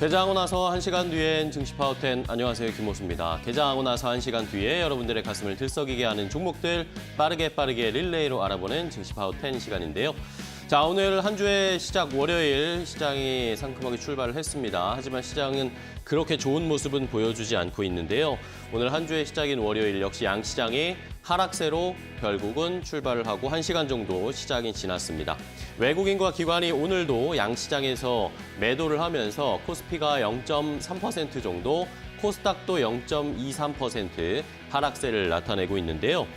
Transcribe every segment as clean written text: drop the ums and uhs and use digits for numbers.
개장하고 나서 1시간 뒤엔 증시 파워10 안녕하세요, 김호수입니다. 개장하고 나서 1시간 뒤에 여러분들의 가슴을 들썩이게 하는 종목들 빠르게 릴레이로 알아보는 증시 파워10 시간인데요. 자, 오늘 한 주의 시작 월요일 시장이 상큼하게 출발을 했습니다. 하지만 시장은 그렇게 좋은 모습은 보여주지 않고 있는데요. 오늘 한 주의 시작인 월요일 역시 양시장이 하락세로 결국은 출발을 하고 1시간 정도 시장이 지났습니다. 외국인과 기관이 오늘도 양시장에서 매도를 하면서 코스피가 0.3% 정도, 코스닥도 0.23% 하락세를 나타내고 있는데요.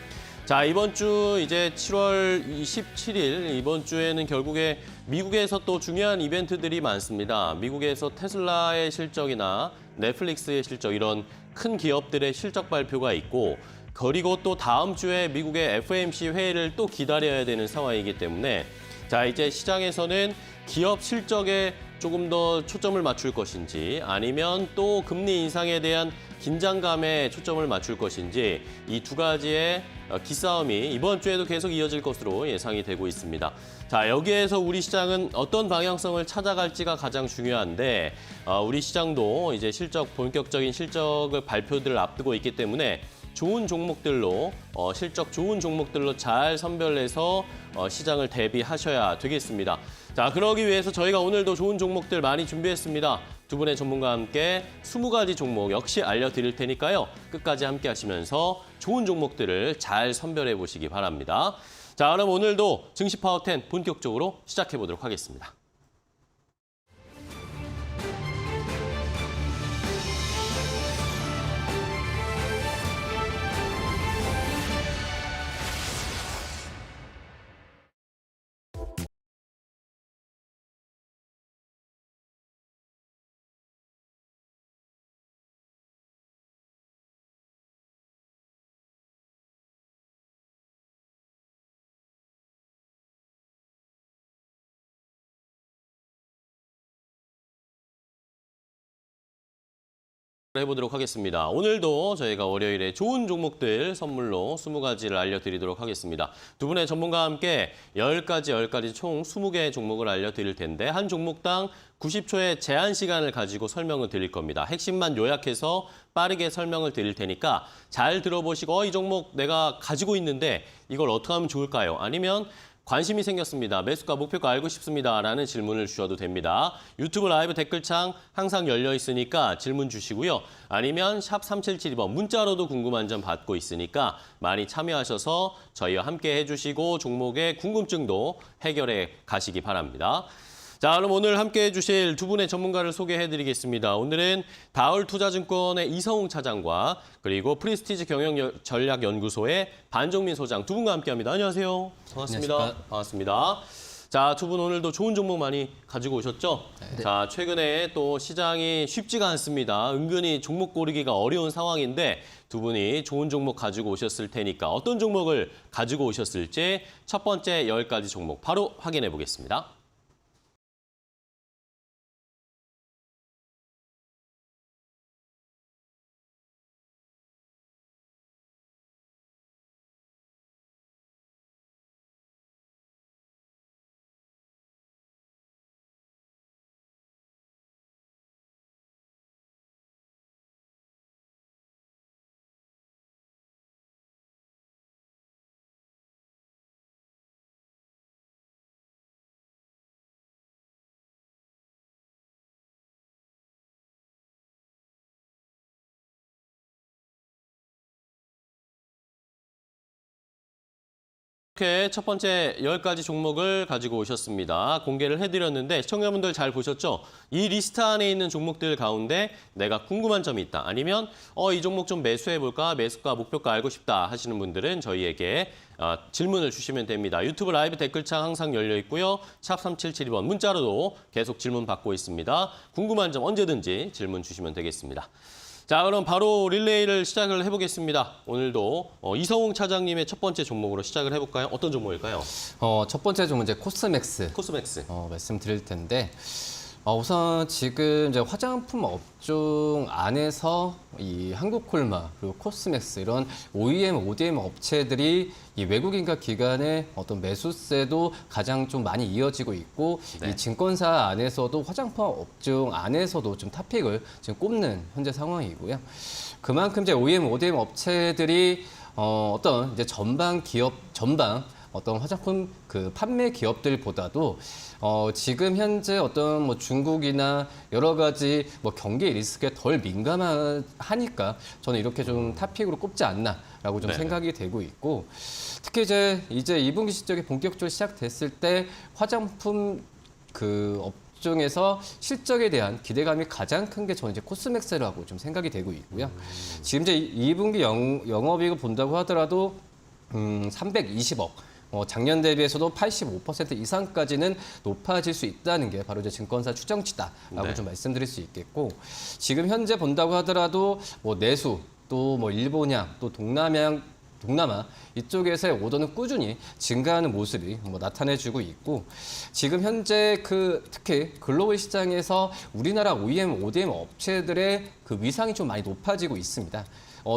자, 이번 주 이제 7월 27일 이번 주에는 결국에 미국에서 또 중요한 이벤트들이 많습니다. 미국에서 테슬라의 실적이나 넷플릭스의 실적 이런 큰 기업들의 실적 발표가 있고 그리고 또 다음 주에 미국의 FOMC 회의를 또 기다려야 되는 상황이기 때문에 자, 이제 시장에서는 기업 실적에 조금 더 초점을 맞출 것인지 아니면 또 금리 인상에 대한 긴장감에 초점을 맞출 것인지 이 두 가지의 기싸움이 이번 주에도 계속 이어질 것으로 예상이 되고 있습니다. 자, 여기에서 우리 시장은 어떤 방향성을 찾아갈지가 가장 중요한데 우리 시장도 이제 본격적인 실적을 발표들을 앞두고 있기 때문에 좋은 종목들로 실적 좋은 종목들로 잘 선별해서 시장을 대비하셔야 되겠습니다. 자, 그러기 위해서 저희가 오늘도 좋은 종목들 많이 준비했습니다. 두 분의 전문가와 함께 20가지 종목 역시 알려드릴 테니까요. 끝까지 함께 하시면서 좋은 종목들을 잘 선별해 보시기 바랍니다. 자, 그럼 오늘도 증시 파워10 본격적으로 시작해 보도록 하겠습니다. 해보도록 하겠습니다. 오늘도 저희가 월요일에 좋은 종목들 선물로 20가지를 알려드리도록 하겠습니다. 두 분의 전문가와 함께 10가지 총 20개의 종목을 알려드릴 텐데 한 종목당 90초의 제한 시간을 가지고 설명을 드릴 겁니다. 핵심만 요약해서 빠르게 설명을 드릴 테니까 잘 들어보시고 이 종목 내가 가지고 있는데 이걸 어떻게 하면 좋을까요? 아니면 관심이 생겼습니다. 매수가, 목표가 알고 싶습니다. 라는 질문을 주셔도 됩니다. 유튜브 라이브 댓글창 항상 열려 있으니까 질문 주시고요. 아니면 샵 3772번 문자로도 궁금한 점 받고 있으니까 많이 참여하셔서 저희와 함께 해주시고 종목의 궁금증도 해결해 가시기 바랍니다. 자, 그럼 오늘 함께해 주실 두 분의 전문가를 소개해드리겠습니다. 오늘은 다울투자증권의 이성웅 차장과 그리고 프리스티지 경영전략연구소의 반종민 소장 두 분과 함께합니다. 안녕하세요. 반갑습니다. 안녕하십니까. 반갑습니다. 자, 두 분 오늘도 좋은 종목 많이 가지고 오셨죠? 네. 자, 최근에 또 시장이 쉽지가 않습니다. 은근히 종목 고르기가 어려운 상황인데 두 분이 좋은 종목 가지고 오셨을 테니까 어떤 종목을 가지고 오셨을지 첫 번째 10가지 종목 바로 확인해 보겠습니다. 이렇게 첫 번째 10가지 종목을 가지고 오셨습니다. 공개를 해드렸는데 시청자분들 잘 보셨죠? 이 리스트 안에 있는 종목들 가운데 내가 궁금한 점이 있다. 아니면 이 종목 좀 매수해볼까? 매수가, 목표가 알고 싶다 하시는 분들은 저희에게 질문을 주시면 됩니다. 유튜브 라이브 댓글창 항상 열려 있고요. 샵 3772번 문자로도 계속 질문 받고 있습니다. 궁금한 점 언제든지 질문 주시면 되겠습니다. 자, 그럼 바로 릴레이를 시작을 해보겠습니다. 오늘도 이성웅 차장님의 첫 번째 종목으로 시작을 해볼까요? 어떤 종목일까요? 첫 번째 종목은 이제 코스맥스. 코스맥스. 말씀드릴 텐데 우선 지금 이제 화장품 업종 안에서 이 한국콜마 그리고 코스맥스 이런 OEM, ODM 업체들이 이 외국인과 기관의 어떤 매수세도 가장 좀 많이 이어지고 있고 네. 이 증권사 안에서도 화장품 업종 안에서도 좀 탑픽을 지금 꼽는 현재 상황이고요. 그만큼 이제 OEM, ODM 업체들이 어떤 이제 전방 어떤 화장품 그 판매 기업들보다도 지금 현재 어떤 뭐 중국이나 여러 가지 뭐 경기 리스크에 덜 민감하니까 저는 이렇게 좀 탑픽으로 꼽지 않나라고 좀 네. 생각이 되고 있고 특히 이제 2분기 실적이 본격적으로 시작됐을 때 화장품 그 업종에서 실적에 대한 기대감이 가장 큰 게 저는 이제 코스맥스라고 좀 생각이 되고 있고요. 지금 이제 2분기 영업이익을 본다고 하더라도 320억. 작년 대비해서도 85% 이상까지는 높아질 수 있다는 게 바로 이제 증권사 추정치다라고 네. 좀 말씀드릴 수 있겠고 지금 현재 본다고 하더라도 뭐 내수 또 뭐 일본향 또 동남아 이쪽에서의 오더는 꾸준히 증가하는 모습이 뭐 나타내주고 있고 지금 현재 특히 글로벌 시장에서 우리나라 OEM, ODM 업체들의 그 위상이 좀 많이 높아지고 있습니다.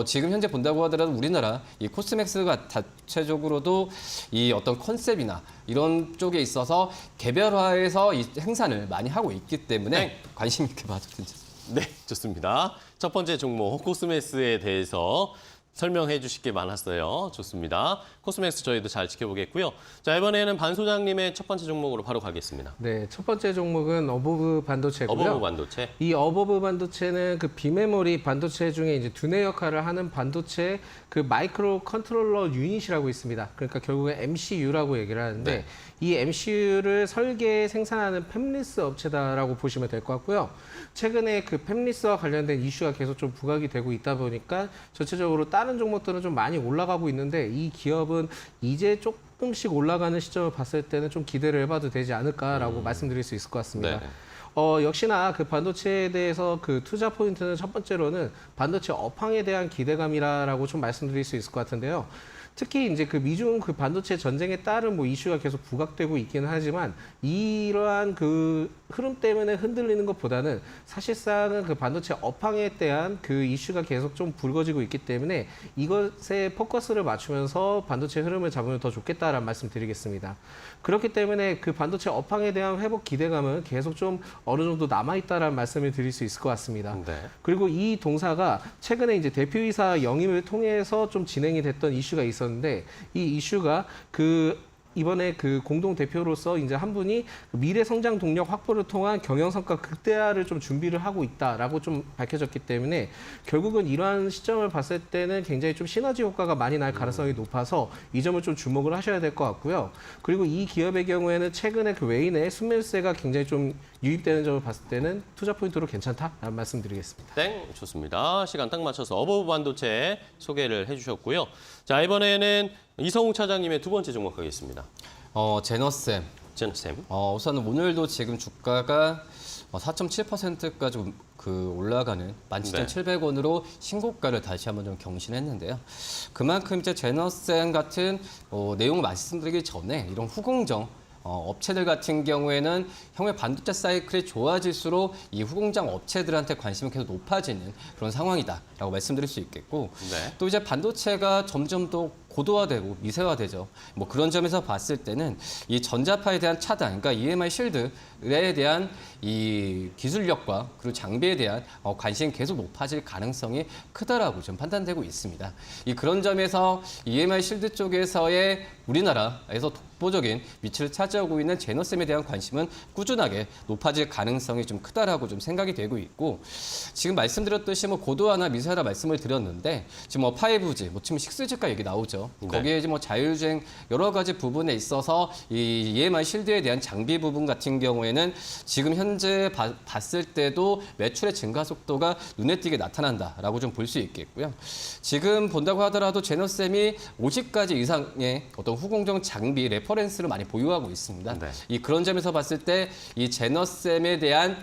지금 현재 본다고 하더라도 우리나라 이 코스맥스가 자체적으로도 이 어떤 컨셉이나 이런 쪽에 있어서 개별화해서 이 행산을 많이 하고 있기 때문에 네. 관심 있게 봐주시면 네, 좋습니다. 첫 번째 종목 코스맥스에 대해서 설명해 주실 게 많았어요. 좋습니다. 코스맥스 저희도 잘 지켜보겠고요. 자, 이번에는 반 소장님의 첫 번째 종목으로 바로 가겠습니다. 네, 첫 번째 종목은 어버브 반도체고요. 어버브 반도체. 이 어버브 반도체는 그 비메모리 반도체 중에 이제 두뇌 역할을 하는 반도체 그 마이크로 컨트롤러 유닛이라고 있습니다. 그러니까 결국에 MCU라고 얘기를 하는데 네. 이 MCU를 설계 생산하는 팹리스 업체다라고 보시면 될 것 같고요. 최근에 그 팹리스와 관련된 이슈가 계속 좀 부각이 되고 있다 보니까 전체적으로 다른 종목들은 좀 많이 올라가고 있는데 이 기업은 이제 조금씩 올라가는 시점을 봤을 때는 좀 기대를 해봐도 되지 않을까라고 말씀드릴 수 있을 것 같습니다. 네. 역시나 그 반도체에 대해서 그 투자 포인트는 첫 번째로는 반도체 업황에 대한 기대감이라고 좀 말씀드릴 수 있을 것 같은데요. 특히 이제 그 미중 그 반도체 전쟁에 따른 뭐 이슈가 계속 부각되고 있기는 하지만 이러한 그 흐름 때문에 흔들리는 것보다는 사실상은 그 반도체 업황에 대한 그 이슈가 계속 좀 불거지고 있기 때문에 이것에 포커스를 맞추면서 반도체 흐름을 잡으면 더 좋겠다라는 말씀 드리겠습니다. 그렇기 때문에 그 반도체 업황에 대한 회복 기대감은 계속 좀 어느 정도 남아있다라는 말씀을 드릴 수 있을 것 같습니다. 네. 그리고 이 동사가 최근에 이제 대표이사 영입을 통해서 좀 진행이 됐던 이슈가 있었는데 이 이슈가 이번에 그 공동 대표로서 이제 한 분이 미래 성장 동력 확보를 통한 경영 성과 극대화를 좀 준비를 하고 있다라고 좀 밝혀졌기 때문에 결국은 이러한 시점을 봤을 때는 굉장히 좀 시너지 효과가 많이 날 가능성이 높아서 이 점을 좀 주목을 하셔야 될 것 같고요. 그리고 이 기업의 경우에는 최근에 그 외인의 순매수세가 굉장히 좀 유입되는 점을 봤을 때는 투자 포인트로 괜찮다라는 말씀드리겠습니다. 땡, 좋습니다. 시간 딱 맞춰서 어버브 반도체 소개를 해주셨고요. 자, 이번에는 이성욱 차장님의 두 번째 종목 하겠습니다. 제너셈. 제너셈. 우선 오늘도 지금 주가가 4.7%까지 올라가는 17,700원으로 신고가를 다시 한번 좀 경신했는데요. 그만큼 이제 제너셈 같은 내용을 말씀드리기 전에 이런 후공정 업체들 같은 경우에는 향후에 반도체 사이클이 좋아질수록 이 후공정 업체들한테 관심이 계속 높아지는 그런 상황이다라고 말씀드릴 수 있겠고 네. 또 이제 반도체가 점점 더 고도화되고 미세화되죠. 뭐 그런 점에서 봤을 때는 이 전자파에 대한 차단, 그러니까 EMI 실드에 대한 이 기술력과 그리고 장비에 대한 관심이 계속 높아질 가능성이 크다라고 좀 판단되고 있습니다. 그런 점에서 EMI 실드 쪽에서의 우리나라에서 독보적인 위치를 차지하고 있는 제너셈에 대한 관심은 꾸준하게 높아질 가능성이 좀 크다라고 좀 생각이 되고 있고 지금 말씀드렸듯이 뭐 고도화나 미세화라 말씀을 드렸는데 지금 뭐 5G, 뭐 지금 6G가 얘기 나오죠. 네. 거기에 이제 뭐 자율주행 여러 가지 부분에 있어서 이 EMI 실드에 대한 장비 부분 같은 경우에는 지금 현재 봤을 때도 매출의 증가 속도가 눈에 띄게 나타난다라고 좀 볼 수 있겠고요. 지금 본다고 하더라도 제너셈이 50가지 이상의 어떤 후공정 장비 레퍼런스를 많이 보유하고 있습니다. 네. 그런 점에서 봤을 때 이 제너셈에 대한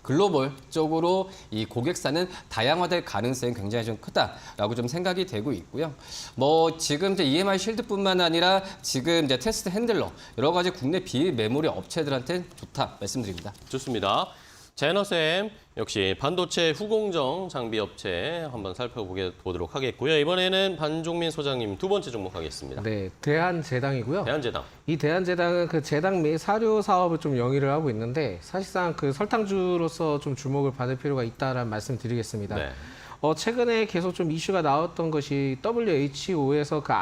글로벌적으로 이 고객사는 다양화될 가능성이 굉장히 좀 크다라고 좀 생각이 되고 있고요. 뭐 지금 이제 EMI 실드뿐만 아니라 지금 이제 테스트 핸들러 여러 가지 국내 비메모리 업체들한테 좋다 말씀드립니다. 좋습니다. 제너셈 역시 반도체 후공정 장비 업체 한번 살펴보도록 하겠고요. 이번에는 반종민 소장님 두 번째 종목 하겠습니다. 네, 대한제당이고요. 대한제당. 이 대한제당은 그 제당 및 사료 사업을 좀 영위를 하고 있는데 사실상 그 설탕주로서 좀 주목을 받을 필요가 있다라는 말씀 드리겠습니다. 네. 최근에 계속 좀 이슈가 나왔던 것이 WHO에서 그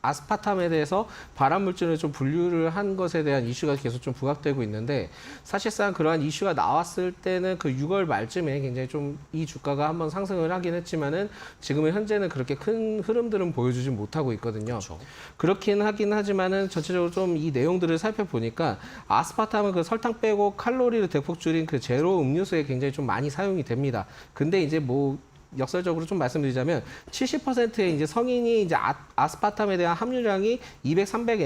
아스파탐에 대해서 발암물질을 좀 분류를 한 것에 대한 이슈가 계속 좀 부각되고 있는데 사실상 그러한 이슈가 나왔을 때는 그 6월 말쯤에 굉장히 좀 이 주가가 한번 상승을 하긴 했지만은 지금은 현재는 그렇게 큰 흐름들은 보여주지 못하고 있거든요. 그렇죠. 그렇긴 하긴 하지만은 전체적으로 좀 이 내용들을 살펴보니까 아스파탐은 그 설탕 빼고 칼로리를 대폭 줄인 그 제로 음료수에 굉장히 좀 많이 사용이 됩니다. 근데 이제 뭐 역설적으로 좀 말씀드리자면 70%의 이제 성인이 이제 아스파탐에 대한 함유량이 200, 300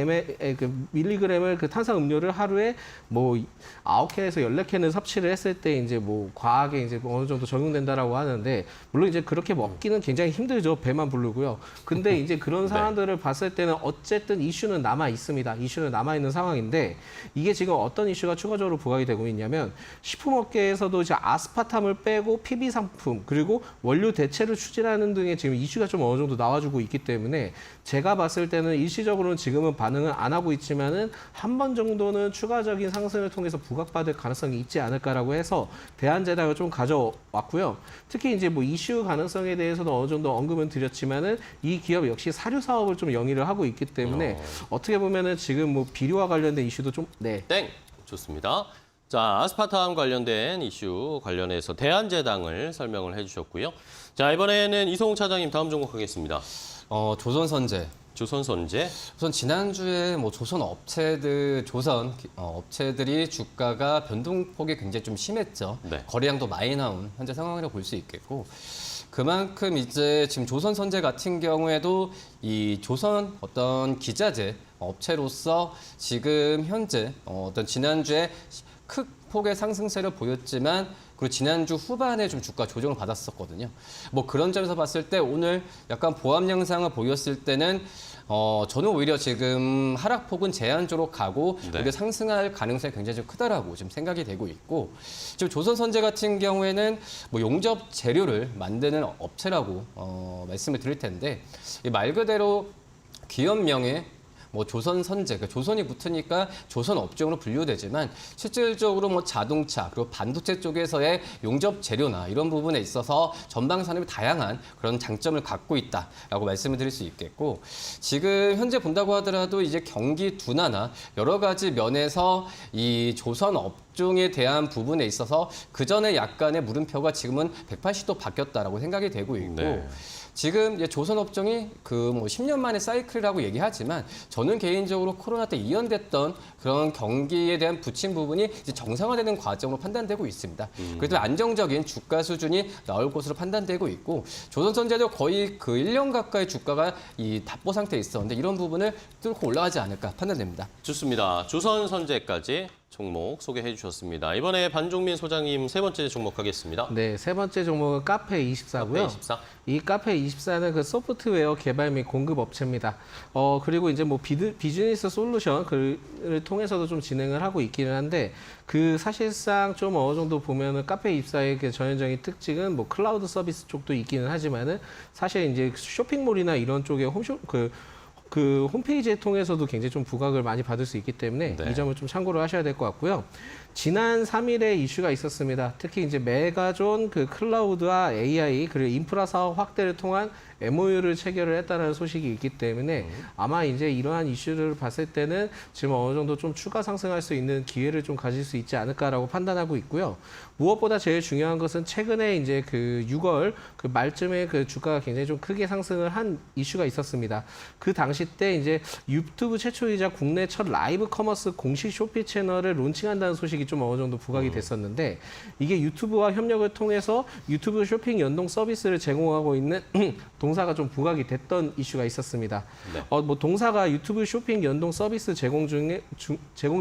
밀리그램을 그 탄산 음료를 하루에 뭐 9캔에서 14캔을 섭취를 했을 때 이제 뭐 과하게 이제 어느 정도 적용된다라고 하는데 물론 이제 그렇게 먹기는 굉장히 힘들죠. 배만 부르고요. 근데 이제 그런 상황들을 봤을 때는 어쨌든 이슈는 남아 있습니다. 이슈는 남아 있는 상황인데 이게 지금 어떤 이슈가 추가적으로 부각이 되고 있냐면 식품업계에서도 이제 아스파탐을 빼고 PB 상품 그리고 원료 대체를 추진하는 등의 지금 이슈가 좀 어느 정도 나와주고 있기 때문에 제가 봤을 때는 일시적으로는 지금은 반응을 안 하고 있지만은 한 번 정도는 추가적인 상승을 통해서 부각받을 가능성이 있지 않을까라고 해서 대한제당을 좀 가져왔고요. 특히 이제 뭐 이슈 가능성에 대해서도 어느 정도 언급은 드렸지만은 이 기업 역시 사료 사업을 좀 영위를 하고 있기 때문에 어떻게 보면은 지금 뭐 비료와 관련된 이슈도 좀 땡! 좋습니다. 자, 아스파탐 관련된 이슈 관련해서 대한제당을 설명을 해주셨고요. 자, 이번에는 이성웅 차장님 다음 종목 하겠습니다. 조선선제. 조선선제. 우선 지난주에 뭐 조선 업체들이 주가가 변동폭이 굉장히 좀 심했죠. 네. 거래량도 많이 나온 현재 상황이라고 볼 수 있겠고 그만큼 이제 지금 조선선제 같은 경우에도 이 조선 어떤 기자재 업체로서 지금 현재 어떤 지난주에 큰 폭의 상승세를 보였지만 그리고 지난주 후반에 좀 주가 조정을 받았었거든요. 뭐 그런 점에서 봤을 때 오늘 약간 보합 양상을 보였을 때는 저는 오히려 지금 하락폭은 제한적으로 가고 네. 이게 상승할 가능성이 굉장히 좀 크다라고 지금 생각이 되고 있고 지금 조선선제 같은 경우에는 뭐 용접 재료를 만드는 업체라고 말씀을 드릴 텐데 이 말 그대로 기업명에 뭐 조선선제, 그러니까 조선이 붙으니까 조선 업종으로 분류되지만 실질적으로 뭐 자동차 그리고 반도체 쪽에서의 용접 재료나 이런 부분에 있어서 전방 산업이 다양한 그런 장점을 갖고 있다라고 말씀을 드릴 수 있겠고 지금 현재 본다고 하더라도 이제 경기 둔화나 여러 가지 면에서 이 조선 업종에 대한 부분에 있어서 그 전에 약간의 물음표가 지금은 180도 바뀌었다라고 생각이 되고 있고. 네. 지금 이제 조선 업종이 그 뭐 10년 만의 사이클이라고 얘기하지만 저는 개인적으로 코로나 때 이연됐던 그런 경기에 대한 부침 부분이 이제 정상화되는 과정으로 판단되고 있습니다. 그래도 안정적인 주가 수준이 나올 것으로 판단되고 있고 조선선제도 거의 그 1년 가까이 주가가 이 답보 상태에 있었는데 이런 부분을 뚫고 올라가지 않을까 판단됩니다. 좋습니다. 조선선제까지 종목 소개해 주셨습니다. 이번에 반종민 소장님 세 번째 종목 하겠습니다. 네, 세 번째 종목은 카페24고요. 카페24. 이 카페24는 그 소프트웨어 개발 및 공급 업체입니다. 그리고 이제 뭐 비즈니스 솔루션을 통해서도 좀 진행을 하고 있기는 한데 그 사실상 좀 어느 정도 보면은 카페24의 그 전형적인 특징은 뭐 클라우드 서비스 쪽도 있기는 하지만은 사실 이제 쇼핑몰이나 이런 쪽에 그 홈페이지에 통해서도 굉장히 좀 부각을 많이 받을 수 있기 때문에 네. 이 점을 좀 참고를 하셔야 될 것 같고요. 지난 3일에 이슈가 있었습니다. 특히 이제 메가존 그 클라우드와 AI 그리고 인프라 사업 확대를 통한 MOU를 체결을 했다는 소식이 있기 때문에 아마 이제 이러한 이슈를 봤을 때는 지금 어느 정도 좀 추가 상승할 수 있는 기회를 좀 가질 수 있지 않을까라고 판단하고 있고요. 무엇보다 제일 중요한 것은 최근에 이제 그 6월 그 말쯤에 그 주가가 굉장히 좀 크게 상승을 한 이슈가 있었습니다. 그 당시 때 이제 유튜브 최초이자 국내 첫 라이브 커머스 공식 쇼핑 채널을 론칭한다는 소식이 소식이 좀 어느 정도 부각이 됐었는데 이게 유튜브와 협력을 통해서 유튜브 쇼핑 연동 서비스를 제공하고 있는 동사가 좀 부각이 됐던 이슈가 있었습니다. 네. 뭐 동사가 유튜브 쇼핑 연동 서비스 제공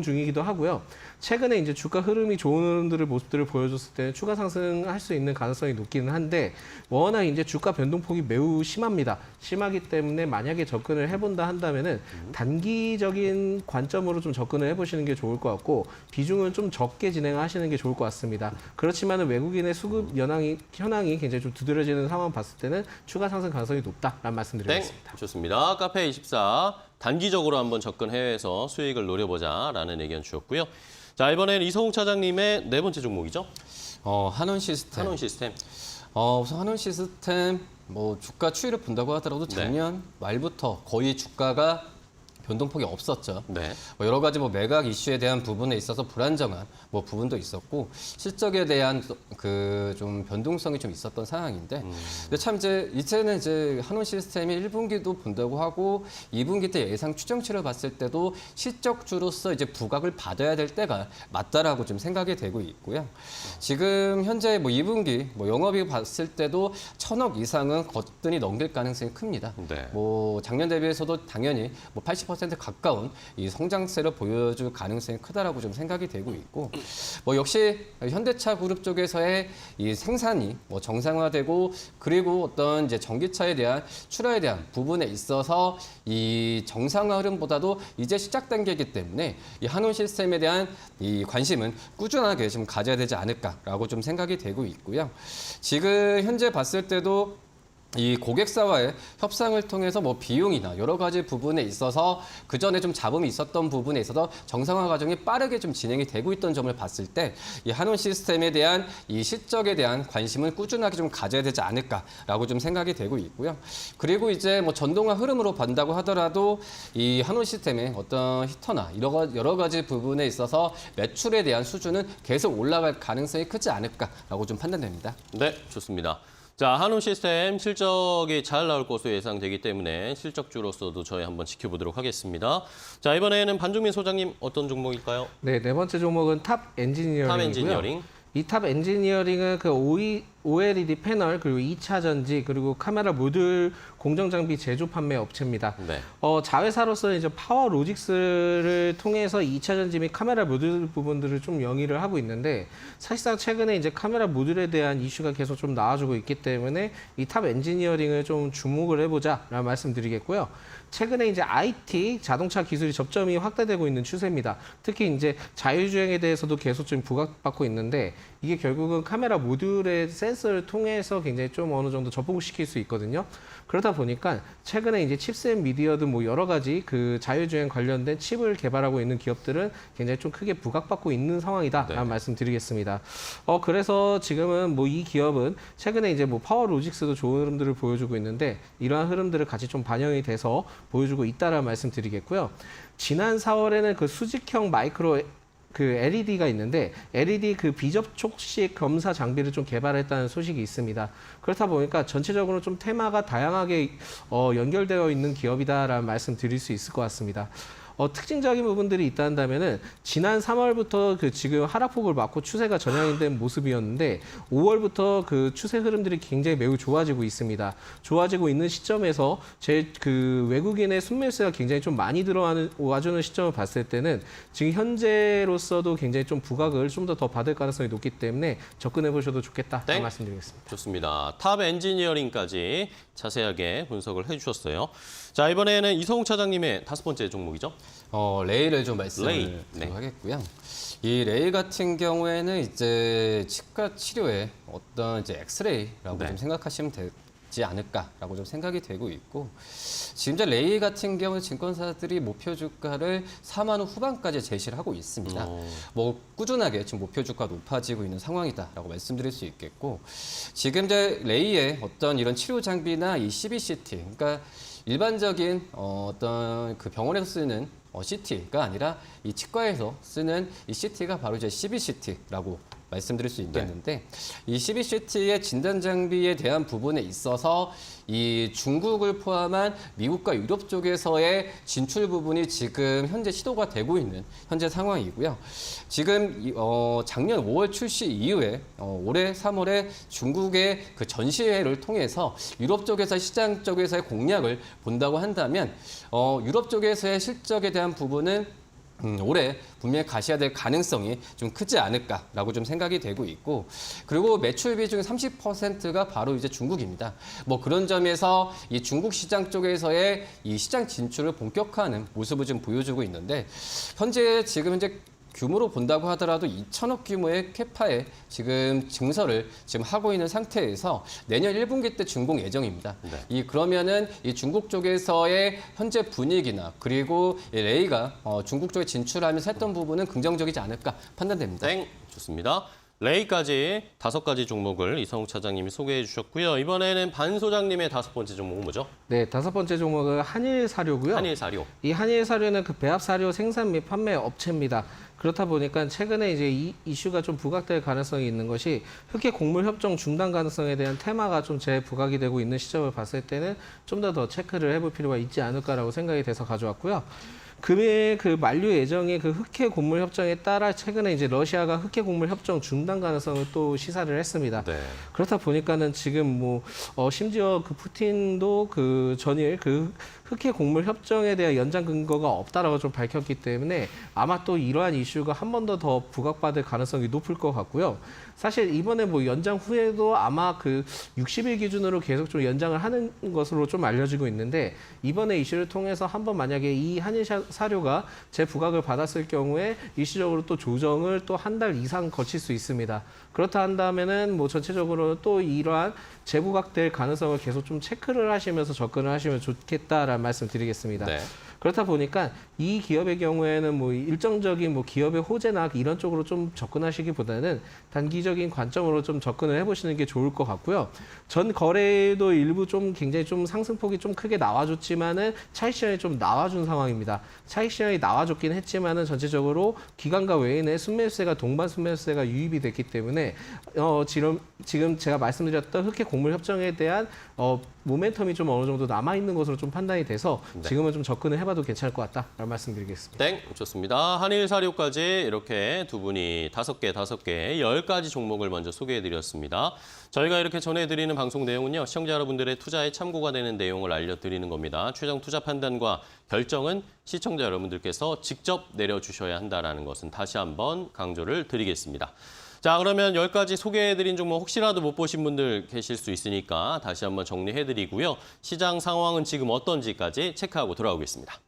중이기도 하고요. 최근에 이제 주가 흐름이 좋은 모습들을 보여줬을 때는 추가 상승할 수 있는 가능성이 높기는 한데 워낙 이제 주가 변동폭이 매우 심합니다. 심하기 때문에 만약에 접근을 해본다 한다면은 단기적인 관점으로 좀 접근을 해보시는 게 좋을 것 같고 비중은 좀 적게 진행하시는 게 좋을 것 같습니다. 그렇지만은 외국인의 수급 현황이 굉장히 좀 두드러지는 상황 봤을 때는 추가 상승 가능성이 높다라는 말씀드리겠습니다. 좋습니다. 카페24 단기적으로 한번 접근해서 수익을 노려보자라는 의견 주셨고요. 자, 이번에는 이성욱 차장님의 네 번째 종목이죠. 한원 시스템. 한원 시스템. 우선 한원 시스템 뭐 주가 추이를 본다고 하더라도 작년 말부터 거의 주가가 변동폭이 없었죠. 네. 여러 가지 뭐 매각 이슈에 대한 부분에 있어서 불안정한 뭐 부분도 있었고 실적에 대한 그 좀 변동성이 좀 있었던 상황인데, 근데 참 이제는 한원 시스템이 1분기도 본다고 하고 2분기 때 예상 추정치를 봤을 때도 실적주로서 이제 부각을 받아야 될 때가 맞다라고 좀 생각이 되고 있고요. 지금 현재 뭐 2분기 뭐 영업이익 봤을 때도 1,000억 이상은 거뜬히 넘길 가능성이 큽니다. 네. 뭐 작년 대비해서도 당연히 뭐 80% 가까운 이 성장세를 보여줄 가능성이 크다라고 좀 생각이 되고 있고, 뭐 역시 현대차 그룹 쪽에서의 이 생산이 뭐 정상화되고 그리고 어떤 이제 전기차에 대한 출하에 대한 부분에 있어서 이 정상화 흐름보다도 이제 시작 단계이기 때문에 이 한원 시스템에 대한 이 관심은 꾸준하게 좀 가져야 되지 않을까라고 좀 생각이 되고 있고요. 지금 현재 봤을 때도 이 고객사와의 협상을 통해서 뭐 비용이나 여러 가지 부분에 있어서 그 전에 좀 잡음이 있었던 부분에 있어서 정상화 과정이 빠르게 좀 진행이 되고 있던 점을 봤을 때 이 한원 시스템에 대한 이 실적에 대한 관심은 꾸준하게 좀 가져야 되지 않을까라고 좀 생각이 되고 있고요. 그리고 이제 뭐 전동화 흐름으로 본다고 하더라도 이 한원 시스템의 어떤 히터나 여러 가지 부분에 있어서 매출에 대한 수준은 계속 올라갈 가능성이 크지 않을까라고 좀 판단됩니다. 네, 좋습니다. 자, 한원 시스템 실적이 잘 나올 것으로 예상되기 때문에 실적주로서도 저희 한번 지켜보도록 하겠습니다. 자, 이번에는 반중민 소장님 어떤 종목일까요? 네, 네 번째 종목은 탑 엔지니어링이고요. 탑 엔지니어링. 이 탑 엔지니어링은 그 OLED 패널 그리고 2차 전지 그리고 카메라 모듈 공정 장비 제조 판매 업체입니다. 네. 자회사로서 이제 파워 로직스를 통해서 2차 전지 및 카메라 모듈 부분들을 좀 영위를 하고 있는데 사실상 최근에 이제 카메라 모듈에 대한 이슈가 계속 좀 나와주고 있기 때문에 이 탑 엔지니어링을 좀 주목을 해보자라는 말씀드리겠고요. 최근에 이제 IT 자동차 기술이 접점이 확대되고 있는 추세입니다. 특히 이제 자율주행에 대해서도 계속 좀 부각받고 있는데 이게 결국은 카메라 모듈의 센서를 통해서 굉장히 좀 어느 정도 접목시킬 수 있거든요. 그러다 보니까 최근에 이제 칩셋 미디어든 뭐 여러 가지 그 자율주행 관련된 칩을 개발하고 있는 기업들은 굉장히 좀 크게 부각받고 있는 상황이다라는 네. 말씀드리겠습니다. 그래서 지금은 뭐 이 기업은 최근에 이제 뭐 파워 로직스도 좋은 흐름들을 보여주고 있는데 이러한 흐름들을 같이 좀 반영이 돼서 보여주고 있다라는 말씀드리겠고요. 지난 4월에는 그 수직형 마이크로 그 LED가 있는데 LED 그 비접촉식 검사 장비를 좀 개발했다는 소식이 있습니다. 그렇다 보니까 전체적으로 좀 테마가 다양하게 연결되어 있는 기업이다라는 말씀 드릴 수 있을 것 같습니다. 특징적인 부분들이 있다면은 지난 3월부터 그 지금 하락폭을 맞고 추세가 전향된 모습이었는데 5월부터 그 추세 흐름들이 굉장히 매우 좋아지고 있습니다. 좋아지고 있는 시점에서 그 외국인의 순매수가 굉장히 좀 많이 와주는 시점을 봤을 때는 지금 현재로서도 굉장히 좀 부각을 좀 더 받을 가능성이 높기 때문에 접근해 보셔도 좋겠다 땡. 말씀드리겠습니다. 좋습니다. 탑 엔지니어링까지 자세하게 분석을 해주셨어요. 자, 이번에는 이성욱 차장님의 다섯 번째 종목이죠. 레이를 좀 말씀을 레이. 네. 하겠고요. 이 레이 같은 경우에는 이제 치과 치료의 어떤 이제 엑스레이라고 네. 좀 생각하시면 되지 않을까라고 좀 생각이 되고 있고, 지금 이제 레이 같은 경우는 증권사들이 목표 주가를 4만 원 후반까지 제시를 하고 있습니다. 뭐 꾸준하게 지금 목표 주가 높아지고 있는 상황이다라고 말씀드릴 수 있겠고, 지금 이제 레이의 어떤 이런 치료 장비나 이 CBCT, 그러니까 일반적인 어떤 그 병원에서 쓰는 CT가 아니라 이 치과에서 쓰는 이 CT가 바로 이제 CBCT라고 말씀드릴 수 있겠는데 이 12시티의 진단 장비에 대한 부분에 있어서 이 중국을 포함한 미국과 유럽 쪽에서의 진출 부분이 지금 현재 시도가 되고 있는 현재 상황이고요. 지금 작년 5월 출시 이후에 올해 3월에 중국의 그 전시회를 통해서 유럽 쪽에서 시장 쪽에서의 공략을 본다고 한다면 유럽 쪽에서의 실적에 대한 부분은 올해 분명히 가셔야 될 가능성이 좀 크지 않을까라고 좀 생각이 되고 있고, 그리고 매출 비중 30%가 바로 이제 중국입니다. 뭐 그런 점에서 이 중국 시장 쪽에서의 이 시장 진출을 본격화하는 모습을 좀 보여주고 있는데, 지금 현재 규모로 본다고 하더라도 2천억 규모의 캐파에 지금 증설을 지금 하고 있는 상태에서 내년 1분기 때 준공 예정입니다. 네. 그러면은 이 중국 쪽에서의 현재 분위기나 그리고 이 레이가 중국 쪽에 진출하면서 했던 부분은 긍정적이지 않을까 판단됩니다. 땡, 좋습니다. 레이까지 5가지 종목을 이성욱 차장님이 소개해 주셨고요. 이번에는 반 소장님의 5번째 종목은 뭐죠? 네, 5번째 종목은 한일사료고요. 한일사료. 이 한일사료는 그 배합사료 생산 및 판매 업체입니다. 그렇다 보니까 최근에 이제 이 이슈가 좀 부각될 가능성이 있는 것이 흑해 곡물 협정 중단 가능성에 대한 테마가 좀 재부각이 되고 있는 시점을 봤을 때는 좀 더 체크를 해볼 필요가 있지 않을까라고 생각이 돼서 가져왔고요. 금일 그 만료 예정의 그 흑해 곡물 협정에 따라 최근에 이제 러시아가 흑해 곡물 협정 중단 가능성을 또 시사를 했습니다. 네. 그렇다 보니까는 지금 뭐 심지어 그 푸틴도 그 전일 그 흑해 곡물 협정에 대한 연장 근거가 없다라고 좀 밝혔기 때문에 아마 또 이러한 이슈가 한 번 더 부각받을 가능성이 높을 것 같고요. 사실 이번에 뭐 연장 후에도 아마 그 60일 기준으로 계속 좀 연장을 하는 것으로 좀 알려지고 있는데, 이번에 이슈를 통해서 한번 만약에 이 한일 사료가 재부각을 받았을 경우에 일시적으로 또 조정을 또 한 달 이상 거칠 수 있습니다. 그렇다 한다면은 뭐 전체적으로 또 이러한 재부각될 가능성을 계속 좀 체크를 하시면서 접근을 하시면 좋겠다라는 말씀 드리겠습니다. 네. 그렇다 보니까 이 기업의 경우에는 뭐 일정적인 뭐 기업의 호재나 이런 쪽으로 좀 접근하시기보다는 단기적인 관점으로 좀 접근을 해보시는 게 좋을 것 같고요. 전 거래도 일부 좀 굉장히 좀 상승폭이 좀 크게 나와줬지만은 차익 시장이 좀 나와준 상황입니다. 차익 시장이 나와줬긴 했지만은 전체적으로 기관과 외인의 순매수세가 동반 순매수세가 유입이 됐기 때문에 지금 제가 말씀드렸던 흑해 곡물 협정에 대한 모멘텀이 좀 어느 정도 남아 있는 것으로 좀 판단이 돼서 지금은 좀 접근을 해봐도 괜찮을 것 같다라는 말씀드리겠습니다. 땡, 좋습니다. 한일사료까지 이렇게 두 분이 5개, 10가지 종목을 먼저 소개해드렸습니다. 저희가 이렇게 전해드리는 방송 내용은요, 시청자 여러분들의 투자에 참고가 되는 내용을 알려드리는 겁니다. 최종 투자 판단과 결정은 시청자 여러분들께서 직접 내려주셔야 한다는 것은 다시 한번 강조를 드리겠습니다. 자, 그러면 10가지 소개해드린 종목 혹시라도 못 보신 분들 계실 수 있으니까 다시 한번 정리해드리고요. 시장 상황은 지금 어떤지까지 체크하고 돌아오겠습니다.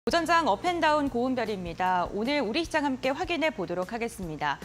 오전장 업앤다운 고운별입니다. 오늘 우리 시장 함께 확인해 보도록 하겠습니다.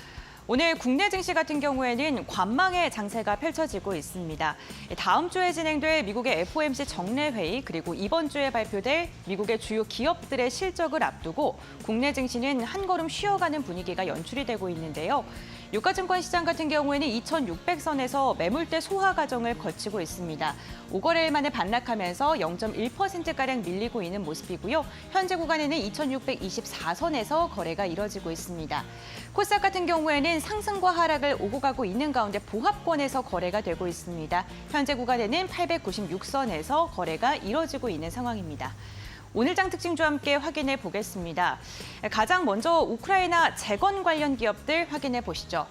오늘 국내 증시 같은 경우에는 관망의 장세가 펼쳐지고 있습니다. 다음 주에 진행될 미국의 FOMC 정례회의 그리고 이번 주에 발표될 미국의 주요 기업들의 실적을 앞두고 국내 증시는 한 걸음 쉬어가는 분위기가 연출이 되고 있는데요. 유가증권 시장 같은 경우에는 2,600선에서 매물대 소화 과정을 거치고 있습니다. 5거래일 만에 반락하면서 0.1%가량 밀리고 있는 모습이고요. 현재 구간에는 2,624선에서 거래가 이뤄지고 있습니다. 코스닥 같은 경우에는 상승과 하락을 오고 가고 있는 가운데 보합권에서 거래가 되고 있습니다. 현재 구간에는 896선에서 거래가 이뤄지고 있는 상황입니다. 오늘장 특징주와 함께 확인해 보겠습니다. 가장 먼저 우크라이나 재건 관련 기업들 확인해 보시죠.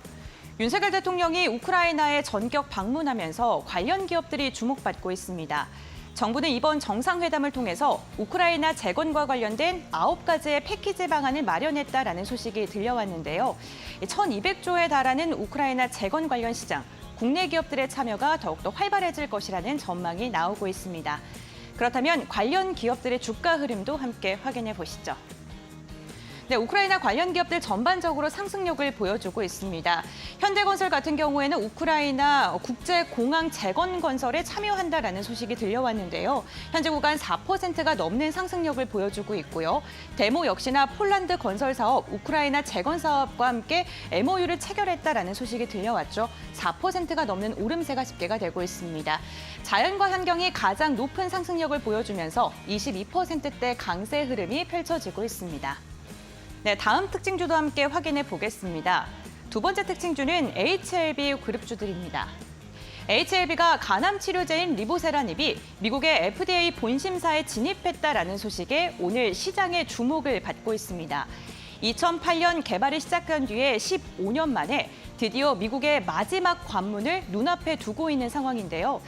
윤석열 대통령이 우크라이나에 전격 방문하면서 관련 기업들이 주목받고 있습니다. 정부는 이번 정상회담을 통해서 우크라이나 재건과 관련된 9가지의 패키지 방안을 마련했다라는 소식이 들려왔는데요. 1,200조에 달하는 우크라이나 재건 관련 시장, 국내 기업들의 참여가 더욱더 활발해질 것이라는 전망이 나오고 있습니다. 그렇다면 관련 기업들의 주가 흐름도 함께 확인해 보시죠. 네, 우크라이나 관련 기업들 전반적으로 상승력을 보여주고 있습니다. 현대건설 같은 경우에는 우크라이나 국제공항 재건 건설에 참여한다라는 소식이 들려왔는데요. 현재 구간 4%가 넘는 상승력을 보여주고 있고요. 데모 역시나 폴란드 건설 사업, 우크라이나 재건 사업과 함께 MOU를 체결했다라는 소식이 들려왔죠. 4%가 넘는 오름세가 집계가 되고 있습니다. 자연과 환경이 가장 높은 상승력을 보여주면서 22%대 강세 흐름이 펼쳐지고 있습니다. 네, 다음 특징주도 함께 확인해 보겠습니다. 두 번째 특징주는 HLB 그룹주들입니다. HLB가 간암 치료제인 리보세라닙이 미국의 FDA 본심사에 진입했다라는 소식에 오늘 시장의 주목을 받고 있습니다. 2008년 개발을 시작한 뒤에 15년 만에 드디어 미국의 마지막 관문을 눈앞에 두고 있는 상황인데요.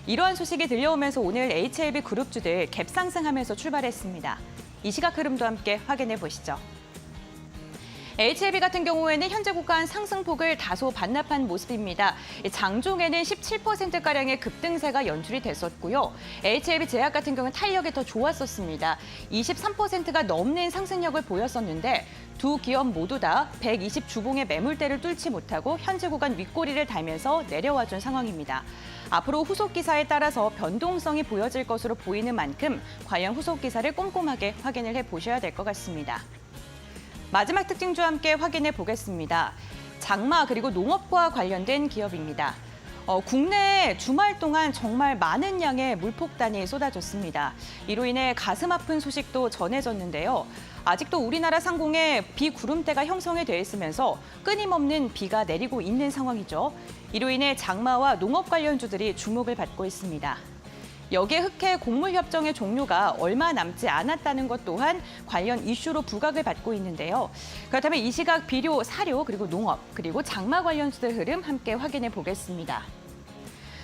이러한 소식이 들려오면서 오늘 HLB 그룹주들 갭상승하면서 출발했습니다. 이 시각 흐름도 함께 확인해 보시죠. HLB 같은 경우에는 현재 구간 상승폭을 다소 반납한 모습입니다. 장중에는 17%가량의 급등세가 연출이 됐었고요. HLB 제약 같은 경우는 탄력이 더 좋았었습니다. 23%가 넘는 상승력을 보였었는데 두 기업 모두 다 120 주봉의 매물대를 뚫지 못하고 현재 구간 윗꼬리를 달면서 내려와준 상황입니다. 앞으로 후속 기사에 따라서 변동성이 보여질 것으로 보이는 만큼 과연 후속 기사를 꼼꼼하게 확인을 해보셔야 될 것 같습니다. 마지막 특징주와 함께 확인해 보겠습니다. 장마 그리고 농업과 관련된 기업입니다. 국내에 주말 동안 정말 많은 양의 물폭탄이 쏟아졌습니다. 이로 인해 가슴 아픈 소식도 전해졌는데요. 아직도 우리나라 상공에 비구름대가 형성이 되어 있으면서 끊임없는 비가 내리고 있는 상황이죠. 이로 인해 장마와 농업 관련주들이 주목을 받고 있습니다. 여기에 흑해 곡물협정의 종료가 얼마 남지 않았다는 것 또한 관련 이슈로 부각을 받고 있는데요. 그렇다면 이 시각 비료, 사료, 그리고 농업, 그리고 장마 관련주들 흐름 함께 확인해 보겠습니다.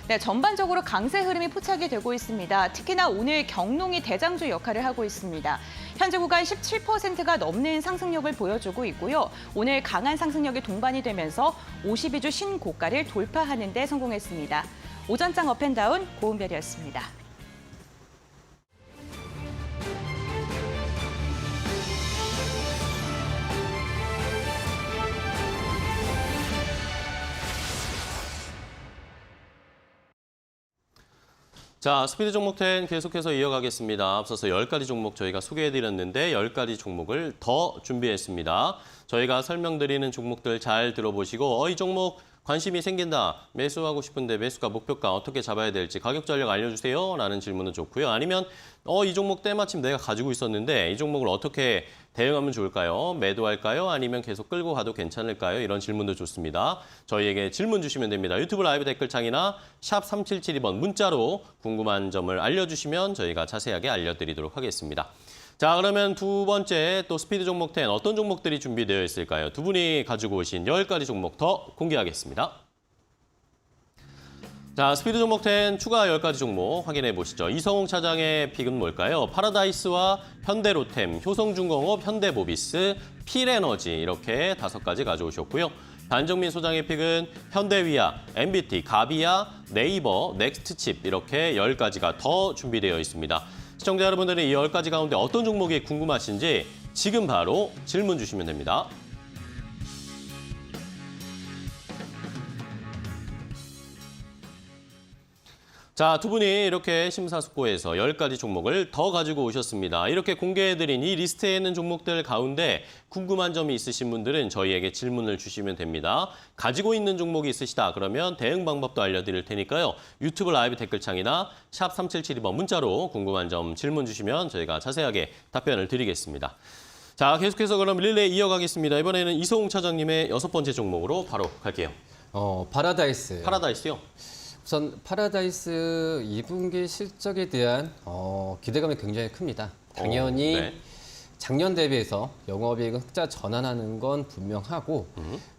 네, 전반적으로 강세 흐름이 포착이 되고 있습니다. 특히나 오늘 경농이 대장주 역할을 하고 있습니다. 현재 구간 17%가 넘는 상승력을 보여주고 있고요. 오늘 강한 상승력이 동반이 되면서 52주 신고가를 돌파하는 데 성공했습니다. 오전장 업앤다운 고은별이었습니다. 자, 스피드 종목 10 계속해서 이어가겠습니다. 앞서서 10가지 종목 저희가 소개해드렸는데 10가지 종목을 더 준비했습니다. 저희가 설명드리는 종목들 잘 들어보시고 이 종목 관심이 생긴다. 매수하고 싶은데 매수가 목표가 어떻게 잡아야 될지 가격 전략 알려주세요. 라는 질문은 좋고요. 아니면 이 종목 때마침 내가 가지고 있었는데 이 종목을 어떻게 대응하면 좋을까요? 매도할까요? 아니면 계속 끌고 가도 괜찮을까요? 이런 질문도 좋습니다. 저희에게 질문 주시면 됩니다. 유튜브 라이브 댓글창이나 샵 3772번 문자로 궁금한 점을 알려주시면 저희가 자세하게 알려드리도록 하겠습니다. 자, 그러면 두 번째 또 스피드 종목 10 어떤 종목들이 준비되어 있을까요? 두 분이 가지고 오신 10가지 종목 더 공개하겠습니다. 자, 스피드 종목 10 추가 10가지 종목 확인해 보시죠. 이성웅 차장의 픽은 뭘까요? 파라다이스와 현대로템, 효성중공업, 현대모비스, 필에너지 이렇게 5가지 가져오셨고요. 반정민 소장의 픽은 현대위아, MBT, 가비아, 네이버, 넥스트칩 이렇게 10가지가 더 준비되어 있습니다. 시청자 여러분들은 이 10가지 가운데 어떤 종목이 궁금하신지 지금 바로 질문 주시면 됩니다. 자, 두 분이 이렇게 심사숙고해서 10가지 종목을 더 가지고 오셨습니다. 이렇게 공개해드린 이 리스트에 있는 종목들 가운데 궁금한 점이 있으신 분들은 저희에게 질문을 주시면 됩니다. 가지고 있는 종목이 있으시다 그러면 대응 방법도 알려드릴 테니까요. 유튜브 라이브 댓글창이나 샵 3772번 문자로 궁금한 점 질문 주시면 저희가 자세하게 답변을 드리겠습니다. 자, 계속해서 그럼 릴레이 이어가겠습니다. 이번에는 이성웅 차장님의 6번째 종목으로 바로 갈게요. 파라다이스. 파라다이스요? 우선 파라다이스 2분기 실적에 대한 기대감이 굉장히 큽니다. 당연히 네. 작년 대비해서 영업이익은 흑자 전환하는 건 분명하고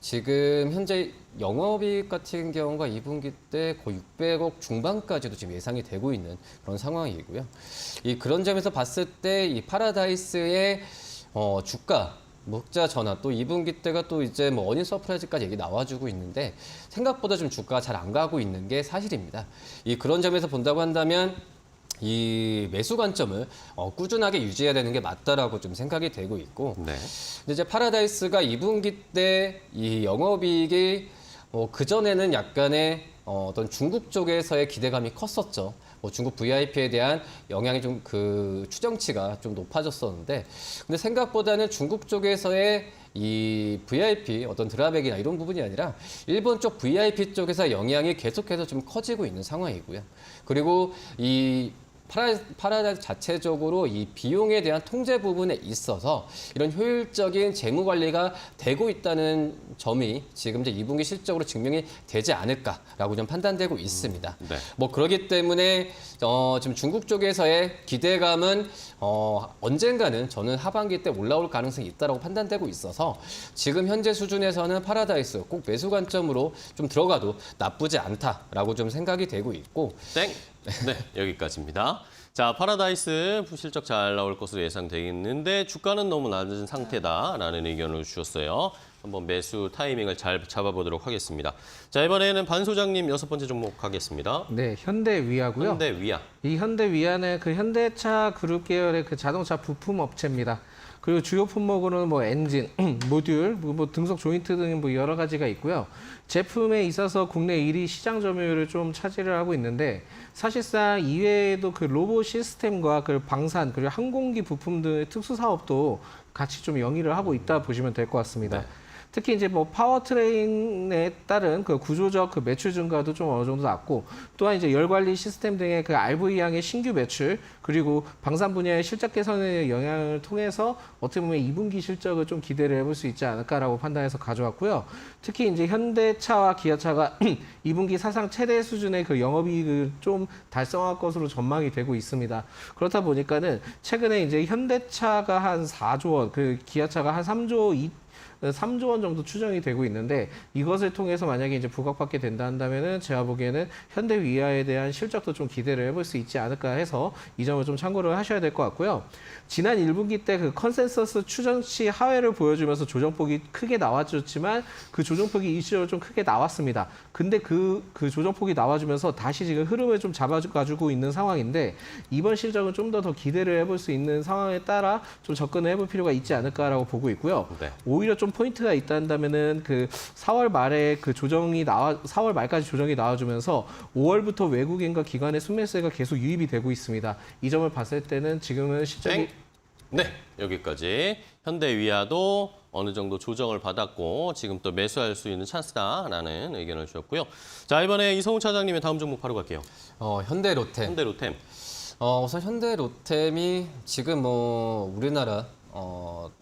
지금 현재 영업이익 같은 경우가 2분기 때 거의 600억 중반까지도 지금 예상이 되고 있는 그런 상황이고요. 그런 점에서 봤을 때 이 파라다이스의 주가 흑자 전환 또 2분기 때가 또 이제 어닝 서프라이즈까지 얘기 나와주고 있는데 생각보다 좀 주가가 잘 안 가고 있는 게 사실입니다. 그런 점에서 본다고 한다면 이 매수 관점을 꾸준하게 유지해야 되는 게 맞다라고 좀 생각이 되고 있고, 네. 근데 이제 파라다이스가 2분기 때 이 영업이익이 그전에는 약간의 어떤 중국 쪽에서의 기대감이 컸었죠. 중국 VIP에 대한 영향이 좀 그 추정치가 좀 높아졌었는데, 근데 생각보다는 중국 쪽에서의 이 VIP 어떤 드라백이나 이런 부분이 아니라 일본 쪽 VIP 쪽에서 영향이 계속해서 좀 커지고 있는 상황이고요. 그리고 이 파라다이스 자체적으로 이 비용에 대한 통제 부분에 있어서 이런 효율적인 재무 관리가 되고 있다는 점이 지금 이제 2분기 실적으로 증명이 되지 않을까라고 좀 판단되고 있습니다. 네. 뭐 그렇기 때문에 지금 중국 쪽에서의 기대감은 언젠가는 저는 하반기 때 올라올 가능성이 있다라고 판단되고 있어서 지금 현재 수준에서는 파라다이스 꼭 매수 관점으로 좀 들어가도 나쁘지 않다라고 좀 생각이 되고 있고. 땡. 네, 여기까지입니다. 자, 파라다이스 실적 잘 나올 것으로 예상되겠는데 주가는 너무 낮은 상태다라는 의견을 주셨어요. 한번 매수 타이밍을 잘 잡아보도록 하겠습니다. 자, 이번에는 반 소장님 6번째 종목 하겠습니다. 네, 현대위아고요. 현대위아. 이 현대위아는 그 현대차 그룹 계열의 그 자동차 부품 업체입니다. 그리고 주요 품목으로는 뭐 엔진, 모듈, 뭐 등속 조인트 등 뭐 여러 가지가 있고요. 제품에 있어서 국내 1위 시장 점유율을 좀 차지를 하고 있는데 사실상 이외에도 그 로봇 시스템과 그 방산 그리고 항공기 부품 등의 특수 사업도 같이 좀 영위를 하고 있다 보시면 될 것 같습니다. 네. 특히 이제 뭐 파워트레인에 따른 그 구조적 그 매출 증가도 좀 어느 정도 났고, 또한 이제 열 관리 시스템 등의 그 RV향의 신규 매출, 그리고 방산 분야의 실적 개선의 영향을 통해서 어떻게 보면 2분기 실적을 좀 기대를 해볼 수 있지 않을까라고 판단해서 가져왔고요. 특히 이제 현대차와 기아차가 2분기 사상 최대 수준의 그 영업이익을 좀 달성할 것으로 전망이 되고 있습니다. 그렇다 보니까는 최근에 이제 현대차가 한 4조 원, 그 기아차가 한 3조 원 정도 추정이 되고 있는데, 이것을 통해서 만약에 이제 부각받게 된다 한다면은 제가 보기에는 현대위아에 대한 실적도 좀 기대를 해볼 수 있지 않을까 해서 이 점을 좀 참고를 하셔야 될 것 같고요. 지난 1분기 때 그 컨센서스 추정치 하회를 보여주면서 조정폭이 크게 나왔지만 그 조정폭이 일시적으로 좀 크게 나왔습니다. 근데 그 조정폭이 나와주면서 다시 지금 흐름을 좀 잡아가지고 있는 상황인데, 이번 실적은 좀 더 기대를 해볼 수 있는 상황에 따라 좀 접근을 해볼 필요가 있지 않을까라고 보고 있고요. 네. 오히려 좀 포인트가 있다 한다면은 그 4월 말에 그 4월 말까지 조정이 나와주면서 5월부터 외국인과 기관의 순매수가 계속 유입이 되고 있습니다. 이 점을 봤을 때는 지금은 실적이 땡. 네, 여기까지. 현대위아도 어느 정도 조정을 받았고 지금 또 매수할 수 있는 찬스다라는 의견을 주셨고요. 자, 이번에 이성훈 차장님의 다음 종목 바로 갈게요. 현대로템. 현대로템. 우선 현대로템이 지금 뭐 우리나라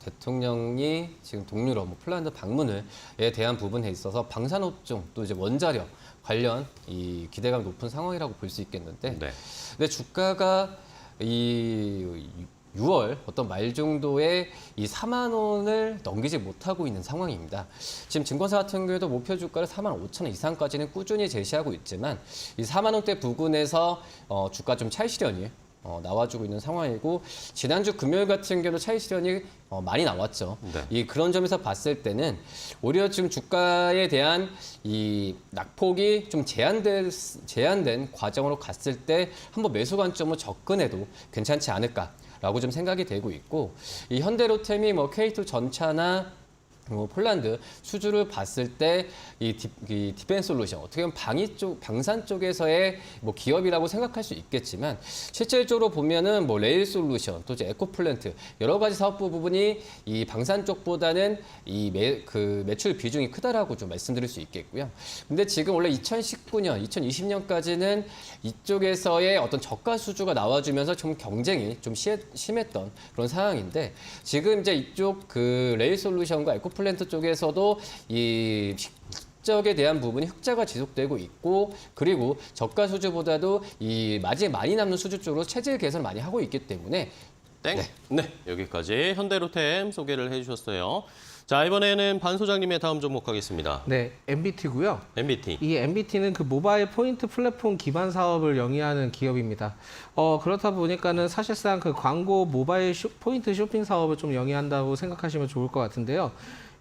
대통령이 지금 동유럽, 폴란드 방문을에 대한 부분에 있어서 방산업종 또 이제 원자력 관련 이 기대감이 높은 상황이라고 볼 수 있겠는데, 네. 근데 주가가 이 6월 어떤 말 정도에 이 4만 원을 넘기지 못하고 있는 상황입니다. 지금 증권사 같은 경우에도 목표 주가를 4만 5천 원 이상까지는 꾸준히 제시하고 있지만 이 4만 원대 부근에서 주가 좀 차익 실현이 나와주고 있는 상황이고, 지난주 금요일 같은 경우도 차익 실현이 많이 나왔죠. 네. 그런 점에서 봤을 때는 오히려 지금 주가에 대한 이 낙폭이 좀 제한된 과정으로 갔을 때 한번 매수 관점으로 접근해도 괜찮지 않을까라고 좀 생각이 되고 있고, 이 현대로템이 뭐 K2 전차나 폴란드 수주를 봤을 때 이 디펜스 솔루션, 어떻게 보면 방산 쪽에서의 뭐 기업이라고 생각할 수 있겠지만 실질적으로 보면은 뭐 레일 솔루션, 또 이제 에코플랜트 여러 가지 사업부 부분이 이 방산 쪽보다는 이 매출 비중이 크다라고 좀 말씀드릴 수 있겠고요. 근데 지금 원래 2019년, 2020년까지는 이쪽에서의 어떤 저가 수주가 나와주면서 좀 경쟁이 좀 심했던 그런 상황인데, 지금 이제 이쪽 그 레일 솔루션과 에코플랜트 쪽에서도 이 실적에 대한 부분이 흑자가 지속되고 있고, 그리고 저가 수주보다도 이 마진이 많이 남는 수주 쪽으로 체질 개선을 많이 하고 있기 때문에 땡. 네, 여기까지 현대로템 소개를 해주셨어요. 자, 이번에는 반 소장님의 다음 종목 하겠습니다. 네, MBT고요. MBT. 이 MBT는 그 모바일 포인트 플랫폼 기반 사업을 영위하는 기업입니다. 그렇다 보니까는 사실상 그 광고 모바일 포인트 쇼핑 사업을 좀 영위한다고 생각하시면 좋을 것 같은데요.